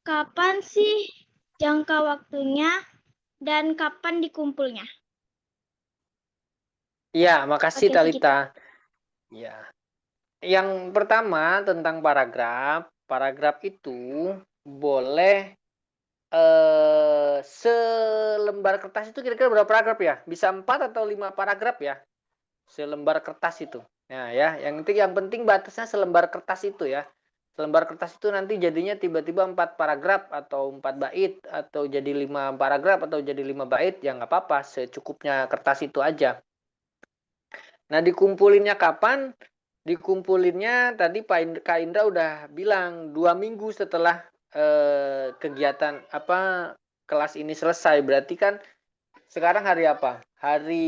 kapan sih jangka waktunya dan kapan dikumpulnya? Iya, makasih Oke, segitu. Talita. Ya. Yang pertama tentang paragraf. Paragraf itu boleh selembar kertas itu kira-kira berapa paragraf ya? Bisa 4 atau 5 paragraf ya? Selembar kertas itu. Nah, ya, yang penting batasnya selembar kertas itu ya. Selembar kertas itu nanti jadinya tiba-tiba 4 paragraf atau 4 bait atau jadi 5 paragraf atau jadi 5 bait, ya nggak apa-apa, secukupnya kertas itu aja. Nah, dikumpulinnya kapan? Dikumpulinnya tadi Kak Indra udah bilang 2 minggu setelah kegiatan kelas ini selesai. Berarti kan sekarang hari apa? Hari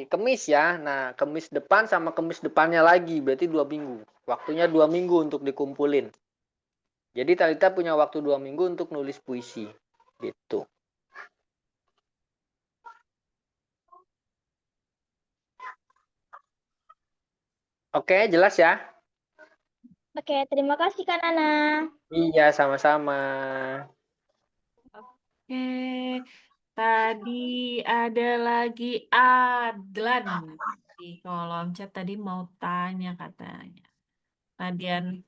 Kemis ya. Nah, Kemis depan sama Kemis depannya lagi, berarti 2 minggu. Waktunya 2 minggu untuk dikumpulin. Jadi Talita punya waktu 2 minggu untuk nulis puisi. Gitu. Oke, jelas ya? Oke, terima kasih Kak Nana. Iya, sama-sama. Oke, tadi ada lagi Adlan di kolom chat tadi mau tanya katanya. Adian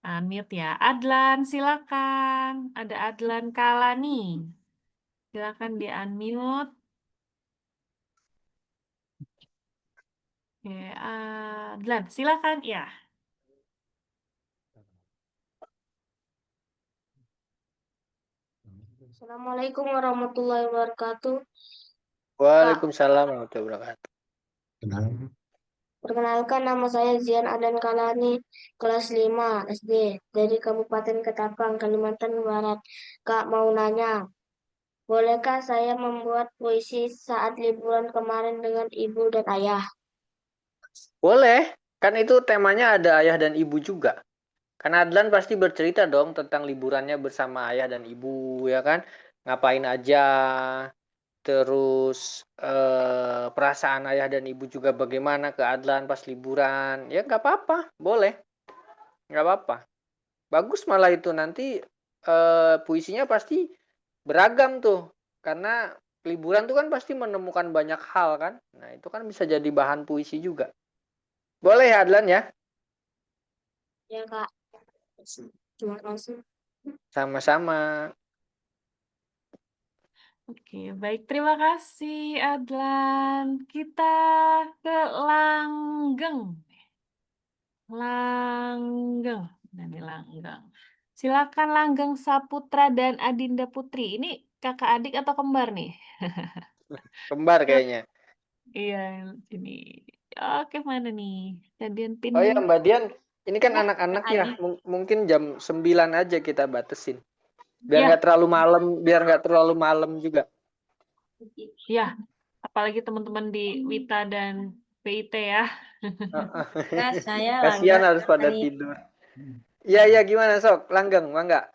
unmute ya. Adlan, silakan. Ada Adlan Kalani. Silakan di unmute. Oke, Adlan, silakan ya. Assalamualaikum warahmatullahi wabarakatuh. Waalaikumsalam warahmatullahi wabarakatuh. Perkenalkan, nama saya Zian Adan Kalani, kelas 5 SD dari Kabupaten Ketapang, Kalimantan Barat. Kak mau nanya, bolehkah saya membuat puisi saat liburan kemarin dengan ibu dan ayah? Boleh, kan itu temanya ada ayah dan ibu juga. Karena Adlan pasti bercerita dong tentang liburannya bersama ayah dan ibu, ya kan? Ngapain aja, terus perasaan ayah dan ibu juga bagaimana ke Adlan pas liburan. Ya nggak apa-apa, boleh. Nggak apa-apa. Bagus malah itu nanti puisinya pasti beragam tuh. Karena liburan tuh kan pasti menemukan banyak hal kan. Nah itu kan bisa jadi bahan puisi juga. Boleh ya Adlan ya? Ya Kak, terima kasih. Sama-sama. Oke, baik. Terima kasih, Adlan. Kita ke Langgeng. Langgeng. Dari Langgeng. Silakan Langgeng Saputra dan Adinda Putri. Ini kakak adik atau kembar nih? Kembar kayaknya. Iya, ini. Oke, mana nih? Adian Oh ya pinnya. Mbak Dian, ini kan Ya, anak-anak Kak ya, Adi. mungkin jam 9 aja kita batasin. Biar Ya, nggak terlalu malam, biar nggak terlalu malam juga. ya. Apalagi teman-teman di Wita dan PIT ya. Kak, saya Kasihan Langga harus pada dari tidur. Iya, iya gimana sok? Langgeng, mangga.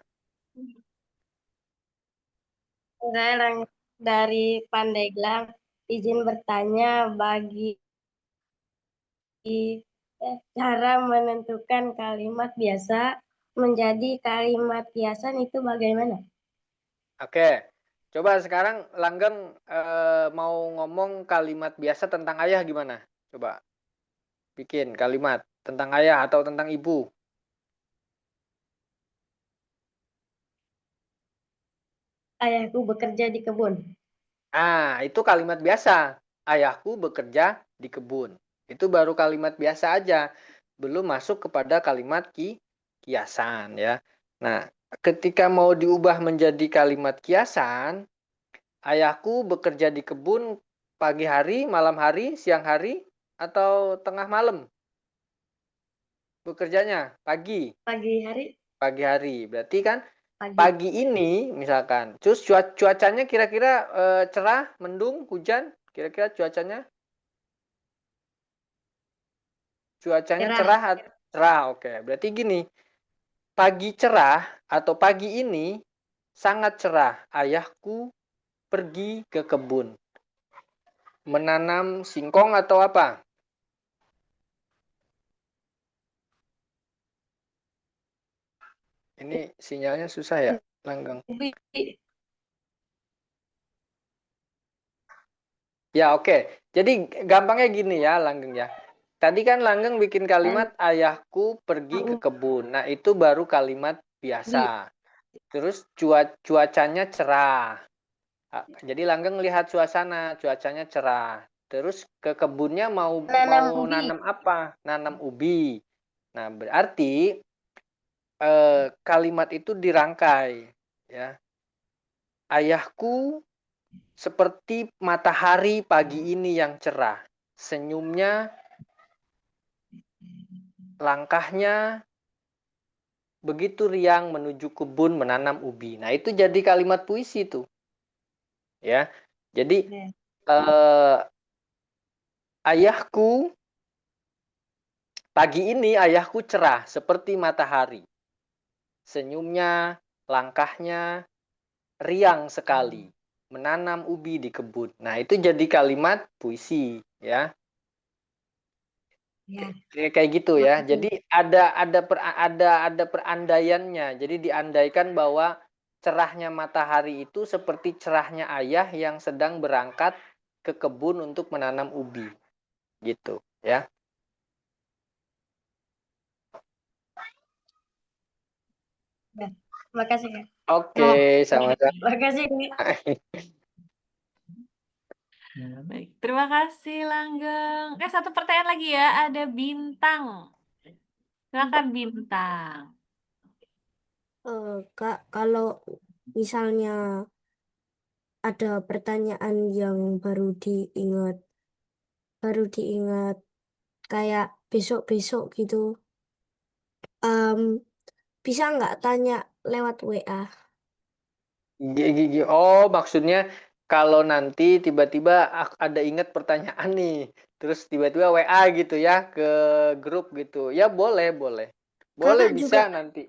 dari Pandeglang. Izin bertanya bagi cara menentukan kalimat biasa menjadi kalimat kiasan itu bagaimana? Oke. Coba sekarang Langgeng mau ngomong kalimat biasa tentang ayah gimana? Coba bikin kalimat tentang ayah atau tentang ibu. Ayahku bekerja di kebun. Ah, itu kalimat biasa. Ayahku bekerja di kebun. Itu baru kalimat biasa aja. Belum masuk kepada kalimat kiasan ya. Nah, ketika mau diubah menjadi kalimat kiasan, ayahku bekerja di kebun pagi hari, malam hari, siang hari, atau tengah malam? Bekerjanya pagi, Pagi hari, pagi hari. Berarti kan pagi. pagi ini misalkan, terus cuacanya kira-kira cerah, mendung, hujan, kira-kira cuacanya Cerah. cerah, cerah. Oke, berarti gini, pagi cerah atau pagi ini sangat cerah. Ayahku pergi ke kebun menanam singkong atau apa? Ini sinyalnya susah ya, Langgeng. Ya oke. Jadi gampangnya gini ya, Langgeng ya. Tadi kan Langgeng bikin kalimat ayahku pergi ke kebun. Nah itu baru kalimat biasa. Terus cuacanya cerah. Jadi Langgeng lihat suasana, cuacanya cerah. Terus ke kebunnya mau Nanam ubi. nanam apa? Nanam ubi. Nah, berarti kalimat itu dirangkai ya. Ayahku seperti matahari pagi ini yang cerah. Senyumnya, langkahnya begitu riang menuju kebun menanam ubi. Nah, itu jadi kalimat puisi tuh. Ya. Jadi ayahku pagi ini ayahku cerah seperti matahari. Senyumnya, langkahnya riang sekali menanam ubi di kebun. Nah, itu jadi kalimat puisi ya. Ya. Kayak gitu ya. Makasih. Jadi ada perandaiannya. Jadi diandaikan bahwa cerahnya matahari itu seperti cerahnya ayah yang sedang berangkat ke kebun untuk menanam ubi. Gitu ya. Ya, makasih Kak. Oke, sama-sama. Makasih Kak. Baik, terima kasih Langgeng. Satu pertanyaan lagi ya, ada Bintang. Silakan Bintang. Kak, kalau misalnya ada pertanyaan yang baru diingat kayak besok-besok gitu, em, bisa nggak tanya lewat WA? Oh, maksudnya kalau nanti tiba-tiba ada ingat pertanyaan nih, terus tiba-tiba WA gitu ya ke grup gitu. Ya boleh, boleh. Boleh Kakak bisa juga, nanti.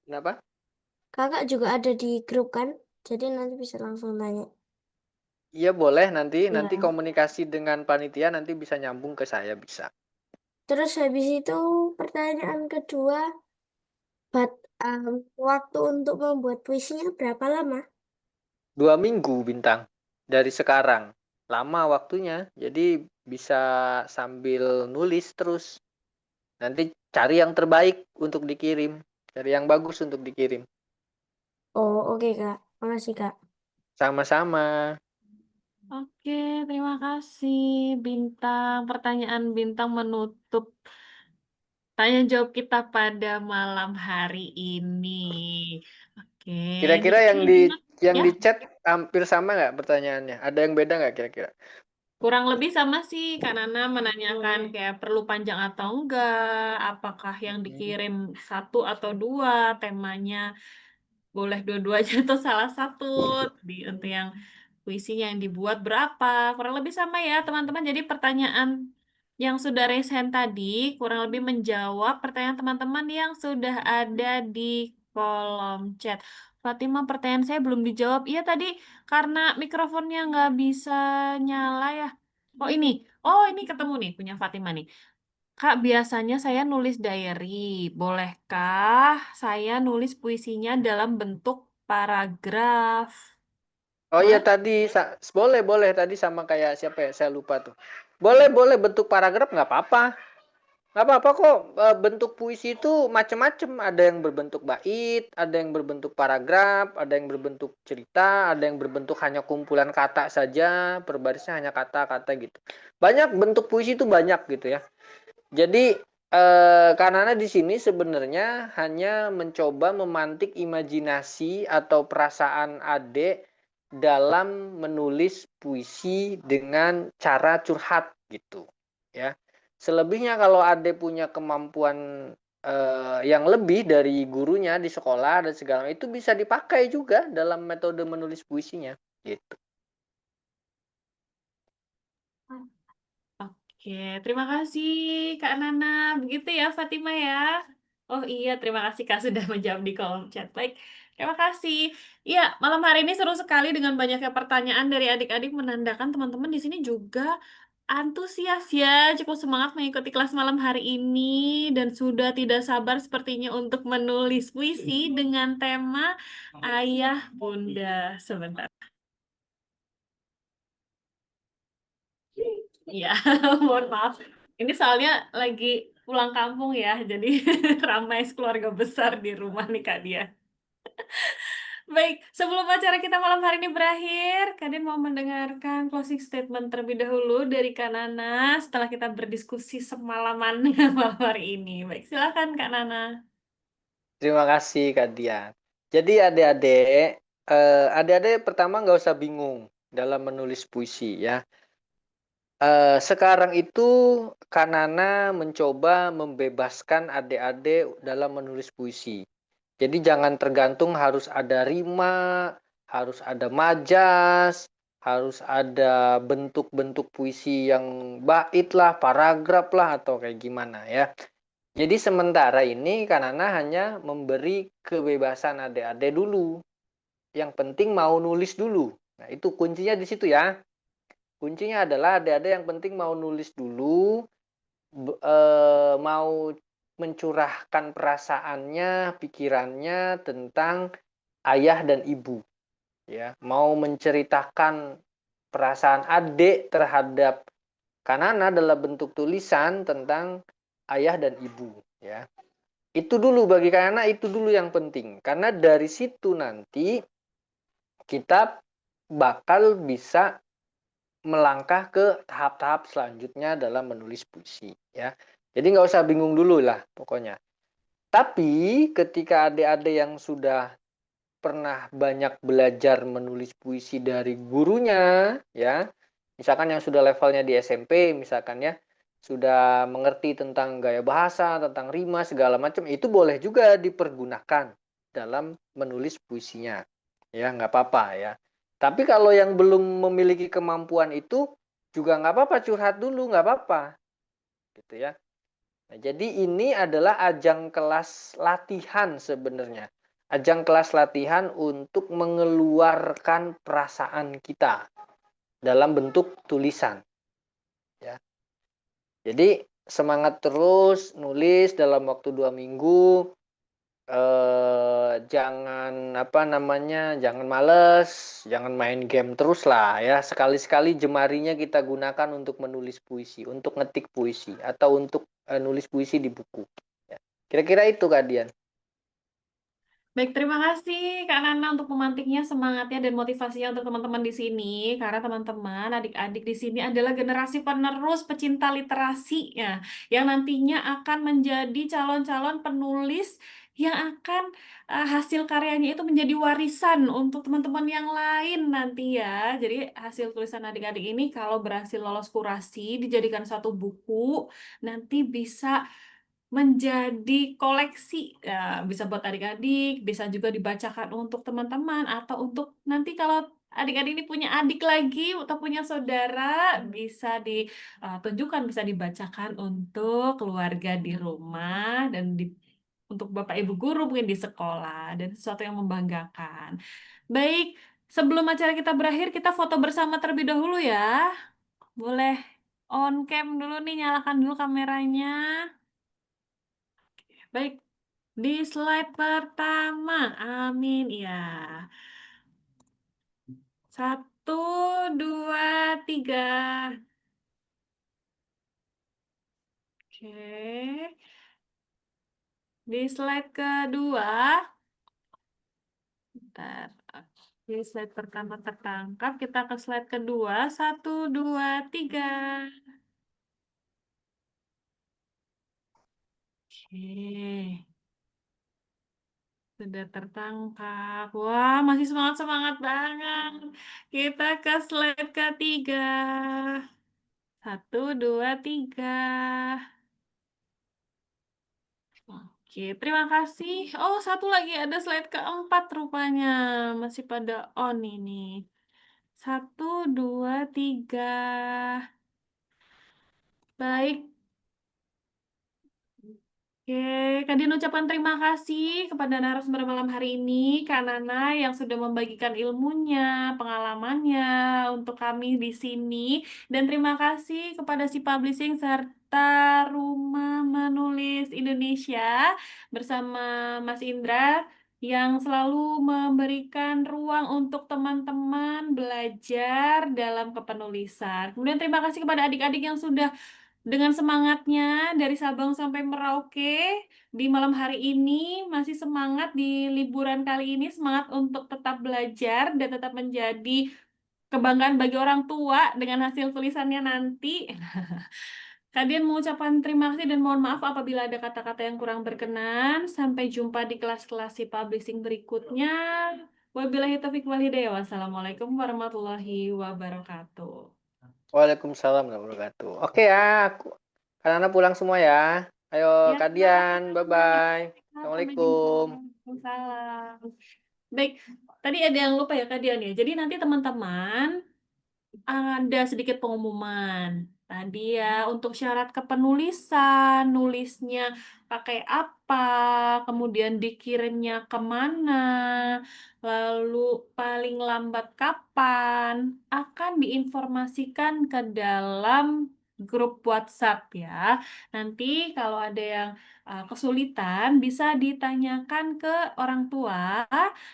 Kenapa? kakak juga ada di grup kan? Jadi nanti bisa langsung tanya. Iya boleh nanti Ya. komunikasi dengan panitia nanti bisa nyambung ke saya bisa. Terus habis itu pertanyaan kedua, bat, waktu untuk membuat puisinya berapa lama? 2 minggu Bintang dari sekarang. Lama waktunya, jadi bisa sambil nulis terus. Nanti cari yang terbaik untuk dikirim, cari yang bagus untuk dikirim. Oh, oke Kak. Makasih Kak. Sama-sama. Oke, terima kasih Bintang. Pertanyaan Bintang menutup tanya jawab kita pada malam hari ini. Oke, ini Kira-kira yang ya di chat hampir sama nggak pertanyaannya? Ada yang beda nggak kira-kira? kurang lebih sama sih Kak Nana menanyakan kayak perlu panjang atau enggak, apakah yang dikirim satu atau dua temanya boleh dua-duanya atau salah satu untuk yang puisinya yang dibuat berapa kurang lebih sama ya teman-teman. Jadi pertanyaan yang sudah raise hand tadi kurang lebih menjawab pertanyaan teman-teman yang sudah ada di kolom chat. Fatima, pertanyaan saya belum dijawab. Iya tadi karena mikrofonnya nggak bisa nyala ya. Oh ini ketemu nih punya Fatima nih. Kak, biasanya saya nulis diary. Bolehkah saya nulis puisinya dalam bentuk paragraf? Oh iya Boleh? tadi boleh boleh tadi sama kayak siapa ya? Saya lupa tuh. Boleh boleh bentuk paragraf nggak apa-apa. Nggak apa-apa kok. Bentuk puisi itu macam-macam. Ada yang berbentuk bait, ada yang berbentuk paragraf, ada yang berbentuk cerita, ada yang berbentuk hanya kumpulan kata saja, per barisnya hanya kata-kata gitu. Banyak bentuk puisi itu banyak gitu ya. Jadi karena di sini sebenarnya hanya mencoba memantik imajinasi atau perasaan adik dalam menulis puisi dengan cara curhat gitu ya. Selebihnya kalau Ade punya kemampuan yang lebih dari gurunya di sekolah dan segala itu bisa dipakai juga dalam metode menulis puisinya gitu. Oke, terima kasih Kak Nana. Begitu ya Fatima ya. Oh iya, terima kasih Kak sudah menjawab di kolom chat. Baik, terima kasih. Iya, malam hari ini seru sekali dengan banyaknya pertanyaan dari adik-adik menandakan teman-teman di sini juga antusias ya, cukup semangat mengikuti kelas malam hari ini dan sudah tidak sabar sepertinya untuk menulis puisi dengan tema Ayah Bunda. Sebentar. Iya, mohon maaf. Ini soalnya lagi pulang kampung ya, jadi ramai keluarga besar di rumah nih Kak Dia. Baik, sebelum acara kita malam hari ini berakhir, kalian mau mendengarkan closing statement terlebih dahulu dari Kak Nana setelah kita berdiskusi semalaman malam hari ini. Baik, silakan Kak Nana. Terima kasih Kak Dian. Jadi adik-adik pertama nggak usah bingung dalam menulis puisi ya. Sekarang itu Kak Nana mencoba membebaskan adik-adik dalam menulis puisi. Jadi jangan tergantung harus ada rima, harus ada majas, harus ada bentuk-bentuk puisi yang bait lah, paragraf lah atau kayak gimana ya. Jadi sementara ini Kak Nana hanya memberi kebebasan adik-adik dulu Yang penting mau nulis dulu. Nah, itu kuncinya di situ ya. Kuncinya adalah adik-adik yang penting mau nulis dulu, mau mencurahkan perasaannya, pikirannya tentang ayah dan ibu. Ya, mau menceritakan perasaan adik terhadap Kanana dalam bentuk tulisan tentang ayah dan ibu. Ya, itu dulu bagi Kanana, itu dulu yang penting. Karena dari situ nanti kita bakal bisa melangkah ke tahap-tahap selanjutnya dalam menulis puisi. Ya, jadi nggak usah bingung dulu lah pokoknya. Tapi ketika adik-adik yang sudah pernah banyak belajar menulis puisi dari gurunya, ya, misalkan yang sudah levelnya di SMP, misalkan ya, sudah mengerti tentang gaya bahasa, tentang rima, segala macam, itu boleh juga dipergunakan dalam menulis puisinya. Ya, nggak apa-apa ya. Tapi kalau yang belum memiliki kemampuan itu, juga nggak apa-apa, curhat dulu, nggak apa-apa. Gitu ya. Nah, jadi ini adalah ajang kelas latihan sebenarnya. Ajang kelas latihan untuk mengeluarkan perasaan kita dalam bentuk tulisan. Ya. Jadi semangat terus nulis dalam waktu 2 minggu. Jangan jangan males, jangan main game terus lah ya. Sekali-sekali jemarinya kita gunakan untuk menulis puisi, untuk ngetik puisi, atau untuk nulis puisi di buku. Ya. Kira-kira itu Kak Dian. Baik, terima kasih Kak Nana untuk memantiknya, semangatnya dan motivasinya untuk teman-teman di sini. Karena teman-teman, adik-adik di sini adalah generasi penerus pecinta literasi ya, yang nantinya akan menjadi calon-calon penulis yang akan hasil karyanya itu menjadi warisan untuk teman-teman yang lain nanti ya. Jadi hasil tulisan adik-adik ini kalau berhasil lolos kurasi, dijadikan satu buku, nanti bisa menjadi koleksi ya, bisa buat adik-adik, bisa juga dibacakan untuk teman-teman atau untuk nanti kalau adik-adik ini punya adik lagi atau punya saudara bisa ditunjukkan, bisa dibacakan untuk keluarga di rumah dan untuk bapak ibu guru mungkin di sekolah dan sesuatu yang membanggakan. Baik, sebelum acara kita berakhir kita foto bersama terlebih dahulu ya. Boleh on cam dulu nih, nyalakan dulu kameranya. Baik, di slide pertama, amin ya. 1, 2, 3. Oke. Di slide kedua, bentar. Di slide pertama tertangkap, kita ke slide kedua. 1, 2, 3. Oke. Sudah tertangkap. Wah, masih semangat-semangat banget. Kita ke slide ketiga. 1, 2, 3. Oke, terima kasih. Oh, satu lagi ada slide keempat rupanya. Masih pada on ini. 1, 2, 3. Baik. Oke, Kak Dian ucapkan terima kasih kepada narasumber malam hari ini, Kak Nana yang sudah membagikan ilmunya, pengalamannya untuk kami di sini. Dan terima kasih kepada si Publishing serta Rumah Menulis Indonesia bersama Mas Indra yang selalu memberikan ruang untuk teman-teman belajar dalam kepenulisan. Kemudian terima kasih kepada adik-adik yang sudah dengan semangatnya dari Sabang sampai Merauke di malam hari ini, masih semangat di liburan kali ini, semangat untuk tetap belajar dan tetap menjadi kebanggaan bagi orang tua dengan hasil tulisannya nanti. Kalian mengucapkan terima kasih dan mohon maaf apabila ada kata-kata yang kurang berkenan. Sampai jumpa di kelas-kelas si publishing berikutnya. Wabillahi taufiq wal hidayah. Wassalamualaikum warahmatullahi wabarakatuh. Waalaikumsalam warahmatullahi wabarakatuh. Oke ya, Kanana pulang semua ya. Ayo Ya, Kak terima kasih Dian, semuanya. bye-bye. Sampai jumpa. Assalamualaikum. Waalaikumsalam. Baik, tadi ada yang lupa ya Kak Dian ya. Jadi nanti teman-teman ada sedikit pengumuman. Tadi ya, untuk syarat kepenulisan, nulisnya pakai apa, kemudian dikirimnya kemana, lalu paling lambat kapan, akan diinformasikan ke dalam grup WhatsApp ya. Nanti kalau ada yang kesulitan, bisa ditanyakan ke orang tua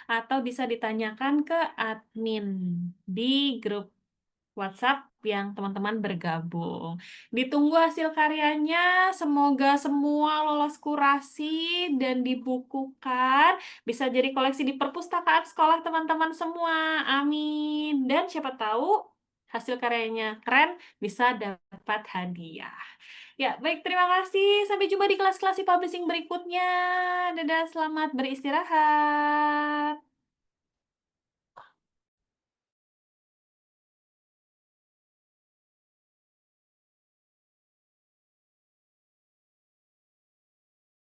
atau bisa ditanyakan ke admin di grup WhatsApp yang teman-teman bergabung. Ditunggu hasil karyanya, semoga semua lolos kurasi dan dibukukan. Bisa jadi koleksi di perpustakaan sekolah teman-teman semua. Amin. Dan siapa tahu hasil karyanya keren, bisa dapat hadiah. Ya, baik, terima kasih. Sampai jumpa di kelas-kelas publishing berikutnya. Dadah, selamat beristirahat.